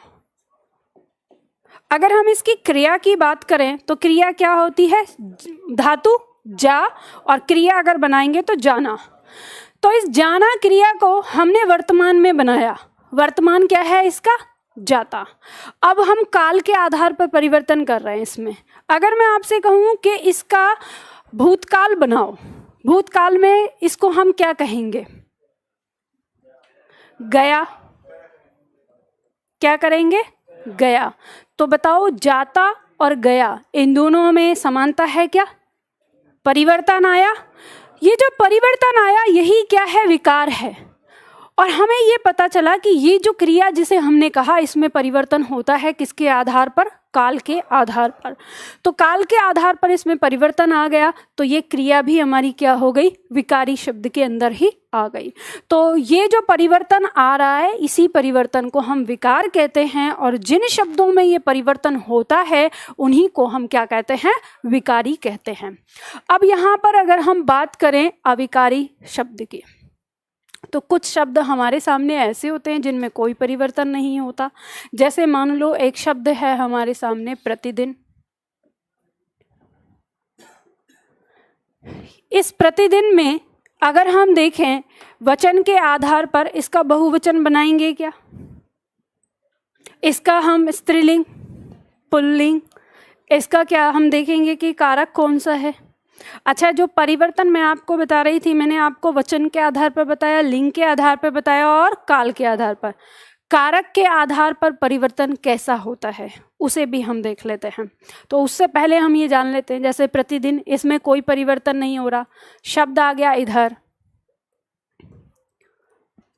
अगर हम इसकी क्रिया की बात करें तो क्रिया क्या होती है? धातु जा, और क्रिया अगर बनाएंगे तो जाना। तो इस जाना क्रिया को हमने वर्तमान में बनाया। वर्तमान क्या है इसका? जाता। अब हम काल के आधार पर परिवर्तन कर रहे हैं इसमें। अगर मैं आपसे कहूं कि इसका भूतकाल बनाओ, भूतकाल में इसको हम क्या कहेंगे? गया। क्या करेंगे? गया। तो बताओ, जाता और गया इन दोनों में समानता है क्या? परिवर्तन आया। ये जो परिवर्तन आया यही क्या है? विकार है। और हमें ये पता चला कि ये जो क्रिया जिसे हमने कहा इसमें परिवर्तन होता है किसके आधार पर? काल के आधार पर। तो काल के आधार पर इसमें परिवर्तन आ गया तो ये क्रिया भी हमारी क्या हो गई? विकारी शब्द के अंदर ही आ गई। तो ये जो परिवर्तन आ रहा है इसी परिवर्तन को हम विकार कहते हैं, और जिन शब्दों में ये परिवर्तन होता है उन्हीं को हम क्या कहते हैं? विकारी कहते हैं। अब यहाँ पर अगर हम बात करें अविकारी शब्द की, तो कुछ शब्द हमारे सामने ऐसे होते हैं जिनमें कोई परिवर्तन नहीं होता। जैसे मान लो एक शब्द है हमारे सामने प्रतिदिन। इस प्रतिदिन में अगर हम देखें वचन के आधार पर इसका बहुवचन बनाएंगे क्या? इसका हम स्त्रीलिंग, पुल्लिंग, इसका क्या हम देखेंगे कि कारक कौन सा है? अच्छा, जो परिवर्तन मैं आपको बता रही थी, मैंने आपको वचन के आधार पर बताया, लिंग के आधार पर बताया और काल के आधार पर। कारक के आधार पर परिवर्तन कैसा होता है उसे भी हम देख लेते हैं। तो उससे पहले हम ये जान लेते हैं, जैसे प्रतिदिन, इसमें कोई परिवर्तन नहीं हो रहा। शब्द आ गया इधर,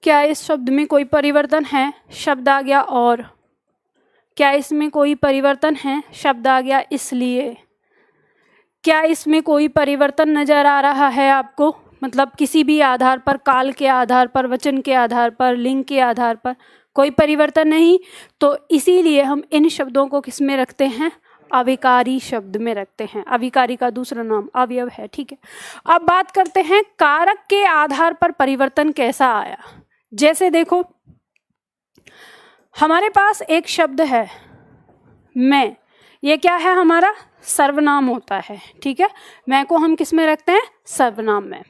क्या इस शब्द में कोई परिवर्तन है? शब्द आ गया और, क्या इसमें कोई परिवर्तन है? शब्द आ गया इसलिए। क्या इसमें कोई परिवर्तन नजर आ रहा है आपको? मतलब किसी भी आधार पर, काल के आधार पर, वचन के आधार पर, लिंग के आधार पर कोई परिवर्तन नहीं। तो इसीलिए हम इन शब्दों को किस में रखते हैं? अविकारी शब्द में रखते हैं। अविकारी का दूसरा नाम अवयव है। ठीक है, अब बात करते हैं कारक के आधार पर परिवर्तन कैसा आया। जैसे देखो, हमारे पास एक शब्द है मैं, ये क्या है? हमारा सर्वनाम होता है। ठीक है, मैं को हम किस में रखते हैं? सर्वनाम में।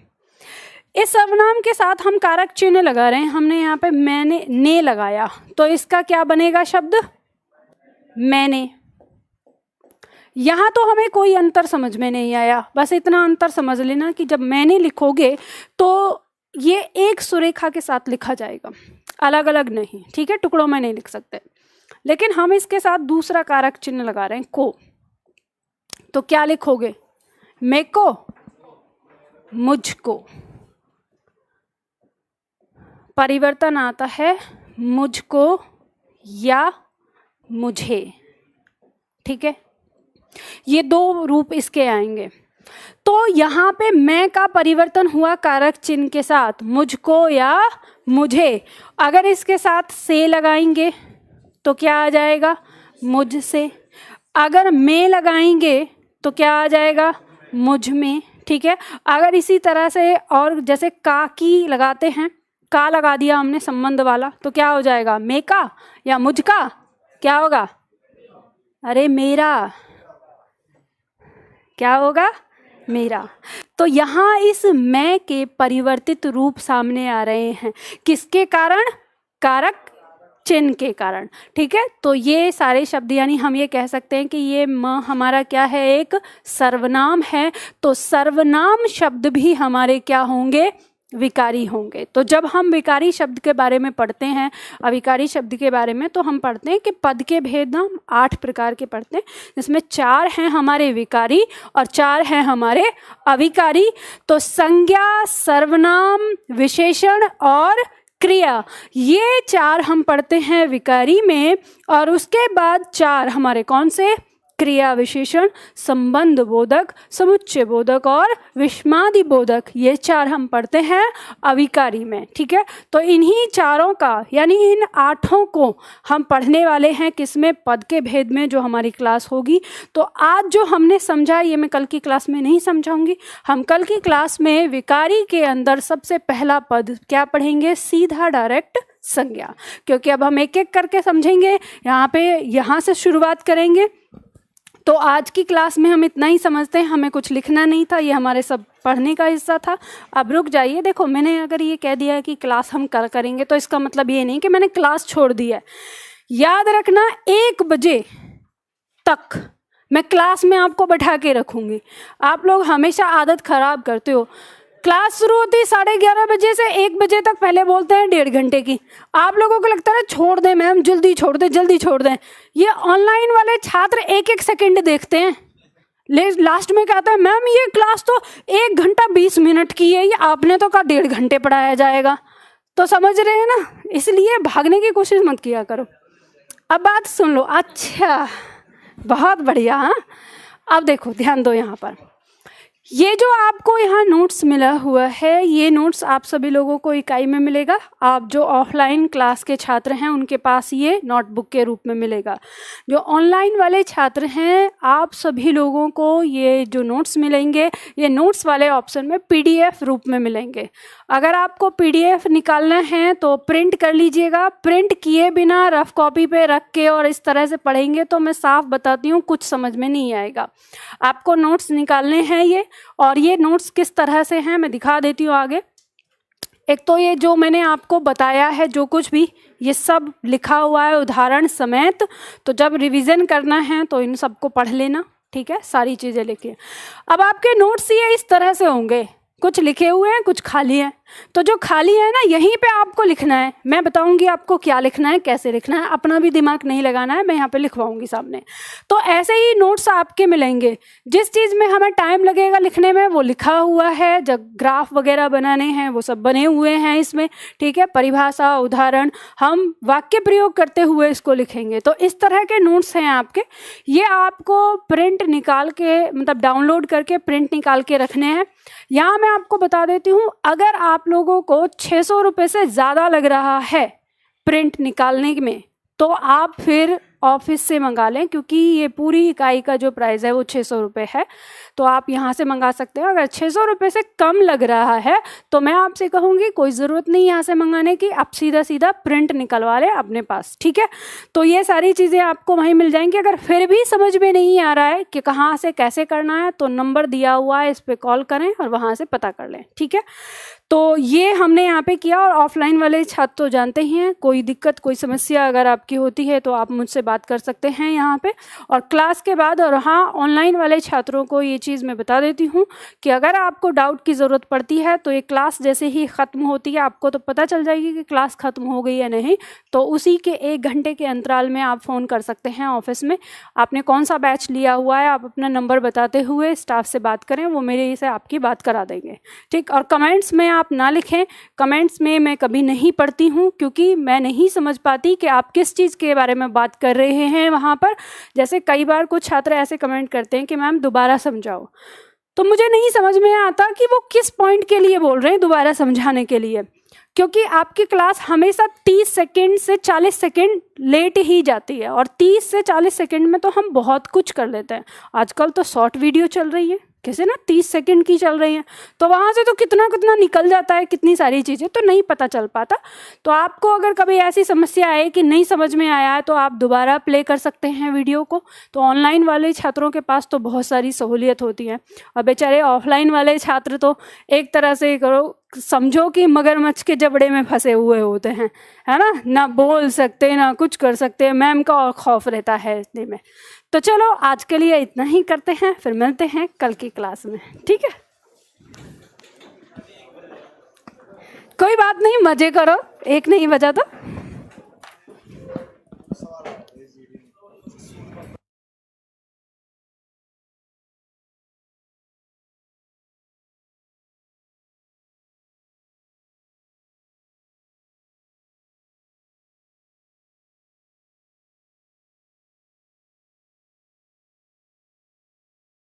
इस सर्वनाम के साथ हम कारक चिन्ह लगा रहे हैं। हमने यहाँ पे मैंने, ने लगाया, तो इसका क्या बनेगा शब्द? मैंने। यहाँ तो हमें कोई अंतर समझ में नहीं आया, बस इतना अंतर समझ लेना कि जब मैंने लिखोगे तो ये एक सुरेखा के साथ लिखा जाएगा, अलग अलग नहीं। ठीक है, टुकड़ों में नहीं लिख सकते। लेकिन हम इसके साथ दूसरा कारक चिन्ह लगा रहे हैं, को। तो क्या लिखोगे? मैं को, मुझको। परिवर्तन आता है मुझको या मुझे। ठीक है, ये दो रूप इसके आएंगे। तो यहाँ पे मैं का परिवर्तन हुआ कारक चिन्ह के साथ, मुझको या मुझे। अगर इसके साथ से लगाएंगे तो क्या आ जाएगा? मुझसे। अगर मैं लगाएंगे तो क्या आ जाएगा? मुझ में। ठीक है, अगर इसी तरह से और जैसे का की लगाते हैं, का लगा दिया हमने संबंध वाला, तो क्या हो जाएगा? मैं का या मुझ का? क्या होगा? अरे मेरा। क्या होगा? मेरा। तो यहाँ इस मैं के परिवर्तित रूप सामने आ रहे हैं, किसके कारण? कारक चिन्ह के कारण। ठीक है, तो ये सारे शब्द, यानी हम ये कह सकते हैं कि ये म हमारा क्या है? एक सर्वनाम है। तो सर्वनाम शब्द भी हमारे क्या होंगे? विकारी होंगे। तो जब हम विकारी शब्द के बारे में पढ़ते हैं, अविकारी शब्द के बारे में, तो हम पढ़ते हैं कि पद के भेद हम 8 प्रकार के पढ़ते हैं, जिसमें 4 हैं हमारे विकारी और 4 हैं हमारे अविकारी। तो संज्ञा, सर्वनाम, विशेषण और क्रिया, ये 4 हम पढ़ते हैं विकारी में। और उसके बाद 4 हमारे कौन से? क्रिया विशेषण, संबंध बोधक, समुच्चय बोधक और विषमादि बोधक, ये 4 हम पढ़ते हैं अविकारी में। ठीक है, तो इन्हीं चारों का यानी इन 8 को हम पढ़ने वाले हैं किसमें? पद के भेद में, जो हमारी क्लास होगी। तो आज जो हमने समझा ये मैं कल की क्लास में नहीं समझाऊंगी। हम कल की क्लास में विकारी के अंदर सबसे पहला पद क्या पढ़ेंगे? सीधा डायरेक्ट संज्ञा, क्योंकि अब हम एक एक करके समझेंगे। यहाँ से शुरुआत करेंगे। तो आज की क्लास में हम इतना ही समझते हैं, हमें कुछ लिखना नहीं था, ये हमारे सब पढ़ने का हिस्सा था। अब रुक जाइए, देखो मैंने अगर ये कह दिया कि क्लास हम कल करेंगे तो इसका मतलब ये नहीं कि मैंने क्लास छोड़ दी है। याद रखना 1 बजे तक मैं क्लास में आपको बैठा के रखूँगी। आप लोग हमेशा आदत खराब करते हो, क्लास शुरू होती है 11:30 बजे से 1 बजे तक, पहले बोलते हैं 1.5 घंटे की। आप लोगों को लगता है छोड़ दें मैम, जल्दी छोड़ दें, जल्दी छोड़ दें। ये ऑनलाइन वाले छात्र 1-1 सेकंड देखते हैं, लास्ट में कहता है मैम ये क्लास तो 1 घंटा 20 मिनट की है, ये आपने तो कहा 1.5 घंटे पढ़ाया जाएगा। तो समझ रहे हैं ना, इसलिए भागने की कोशिश मत किया करो। अब बात सुन लो। अच्छा, बहुत बढ़िया। हाँ, अब देखो ध्यान दो यहाँ पर। ये जो आपको यहाँ नोट्स मिला हुआ है, ये नोट्स आप सभी लोगों को इकाई में मिलेगा। आप जो ऑफलाइन क्लास के छात्र हैं उनके पास ये नोटबुक के रूप में मिलेगा। जो ऑनलाइन वाले छात्र हैं आप सभी लोगों को ये जो नोट्स मिलेंगे, ये नोट्स वाले ऑप्शन में PDF रूप में मिलेंगे। अगर आपको PDF निकालना है तो प्रिंट कर लीजिएगा। प्रिंट किए बिना रफ कॉपी पे रख के और इस तरह से पढ़ेंगे तो मैं साफ बताती हूँ कुछ समझ में नहीं आएगा। आपको नोट्स निकालने हैं ये, और ये नोट्स किस तरह से हैं मैं दिखा देती हूँ आगे। एक तो ये जो मैंने आपको बताया है, जो कुछ भी ये सब लिखा हुआ है उदाहरण समेत। तो जब रिवीजन करना है तो इन सबको पढ़ लेना, ठीक है, सारी चीज़ें लिखिए। अब आपके नोट्स ये इस तरह से होंगे, कुछ लिखे हुए हैं, कुछ खाली हैं। तो जो खाली है ना, यहीं पे आपको लिखना है। मैं बताऊंगी आपको क्या लिखना है, कैसे लिखना है, अपना भी दिमाग नहीं लगाना है, मैं यहाँ पे लिखवाऊंगी सामने। तो ऐसे ही नोट्स आपके मिलेंगे। जिस चीज़ में हमें टाइम लगेगा लिखने में वो लिखा हुआ है। जब ग्राफ वगैरह बनाने हैं वो सब बने हुए हैं इसमें, ठीक है। परिभाषा, उदाहरण, हम वाक्य प्रयोग करते हुए इसको लिखेंगे। तो इस तरह के नोट्स हैं आपके। ये आपको प्रिंट निकाल के, मतलब डाउनलोड करके प्रिंट निकाल के रखने हैं। यहाँ मैं आपको बता देती हूँ, अगर आप लोगों को 600 रुपये से ज़्यादा लग रहा है प्रिंट निकालने में, तो आप फिर ऑफिस से मंगा लें, क्योंकि ये पूरी इकाई का जो प्राइस है वो 600 रुपये है। तो आप यहाँ से मंगा सकते हैं। अगर 600 रुपये से कम लग रहा है तो मैं आपसे कहूँगी कोई ज़रूरत नहीं यहाँ से मंगाने की, आप सीधा सीधा प्रिंट निकलवा लें अपने पास, ठीक है। तो ये सारी चीज़ें आपको वहीं मिल जाएंगी। अगर फिर भी समझ में नहीं आ रहा है कि कहाँ से कैसे करना है, तो नंबर दिया हुआ है, इस पर कॉल करें और वहाँ से पता कर लें, ठीक है। तो ये हमने यहाँ पे किया। और ऑफलाइन वाले छात्र तो जानते ही हैं, कोई दिक्कत, कोई समस्या अगर आपकी होती है तो आप मुझसे बात कर सकते हैं यहाँ पे। और क्लास के बाद, और हाँ, ऑनलाइन वाले छात्रों को ये चीज़ मैं बता देती हूँ कि अगर आपको डाउट की ज़रूरत पड़ती है तो ये क्लास जैसे ही ख़त्म होती है आपको तो पता चल जाएगी कि क्लास ख़त्म हो गई या नहीं। तो उसी के 1 घंटे के अंतराल में आप फ़ोन कर सकते हैं ऑफिस में। आपने कौन सा बैच लिया हुआ है, आप अपना नंबर बताते हुए स्टाफ से बात करें, वो मेरे से आपकी बात करा देंगे, ठीक। और कमेंट्स में आप ना लिखें, कमेंट्स में मैं कभी नहीं पढ़ती हूँ, क्योंकि मैं नहीं समझ पाती कि आप किस चीज़ के बारे में बात कर रहे हैं वहाँ पर। जैसे कई बार कुछ छात्र ऐसे कमेंट करते हैं कि मैम दोबारा समझाओ, तो मुझे नहीं समझ में आता कि वो किस पॉइंट के लिए बोल रहे हैं दोबारा समझाने के लिए, क्योंकि आपकी क्लास हमेशा 30 सेकंड से 40 सेकंड लेट ही जाती है। और 30 से 40 सेकंड में तो हम बहुत कुछ कर लेते हैं। आजकल तो शॉर्ट वीडियो चल रही है, कैसे ना 30 सेकंड की चल रही हैं, तो वहाँ से तो कितना कितना निकल जाता है, कितनी सारी चीज़ें, तो नहीं पता चल पाता। तो आपको अगर कभी ऐसी समस्या आए कि नहीं समझ में आया है तो आप दोबारा प्ले कर सकते हैं वीडियो को। तो ऑनलाइन वाले छात्रों के पास तो बहुत सारी सहूलियत होती है, और बेचारे ऑफलाइन वाले छात्र तो एक तरह से करो समझो कि मगरमच्छ के जबड़े में फंसे हुए होते हैं, है ना बोल सकते, ना कुछ कर सकते, मैम का और खौफ रहता है इतने में। तो चलो आज के लिए इतना ही करते हैं, फिर मिलते हैं कल की क्लास में, ठीक है। कोई बात नहीं, मजे करो, एक नहीं बजा तो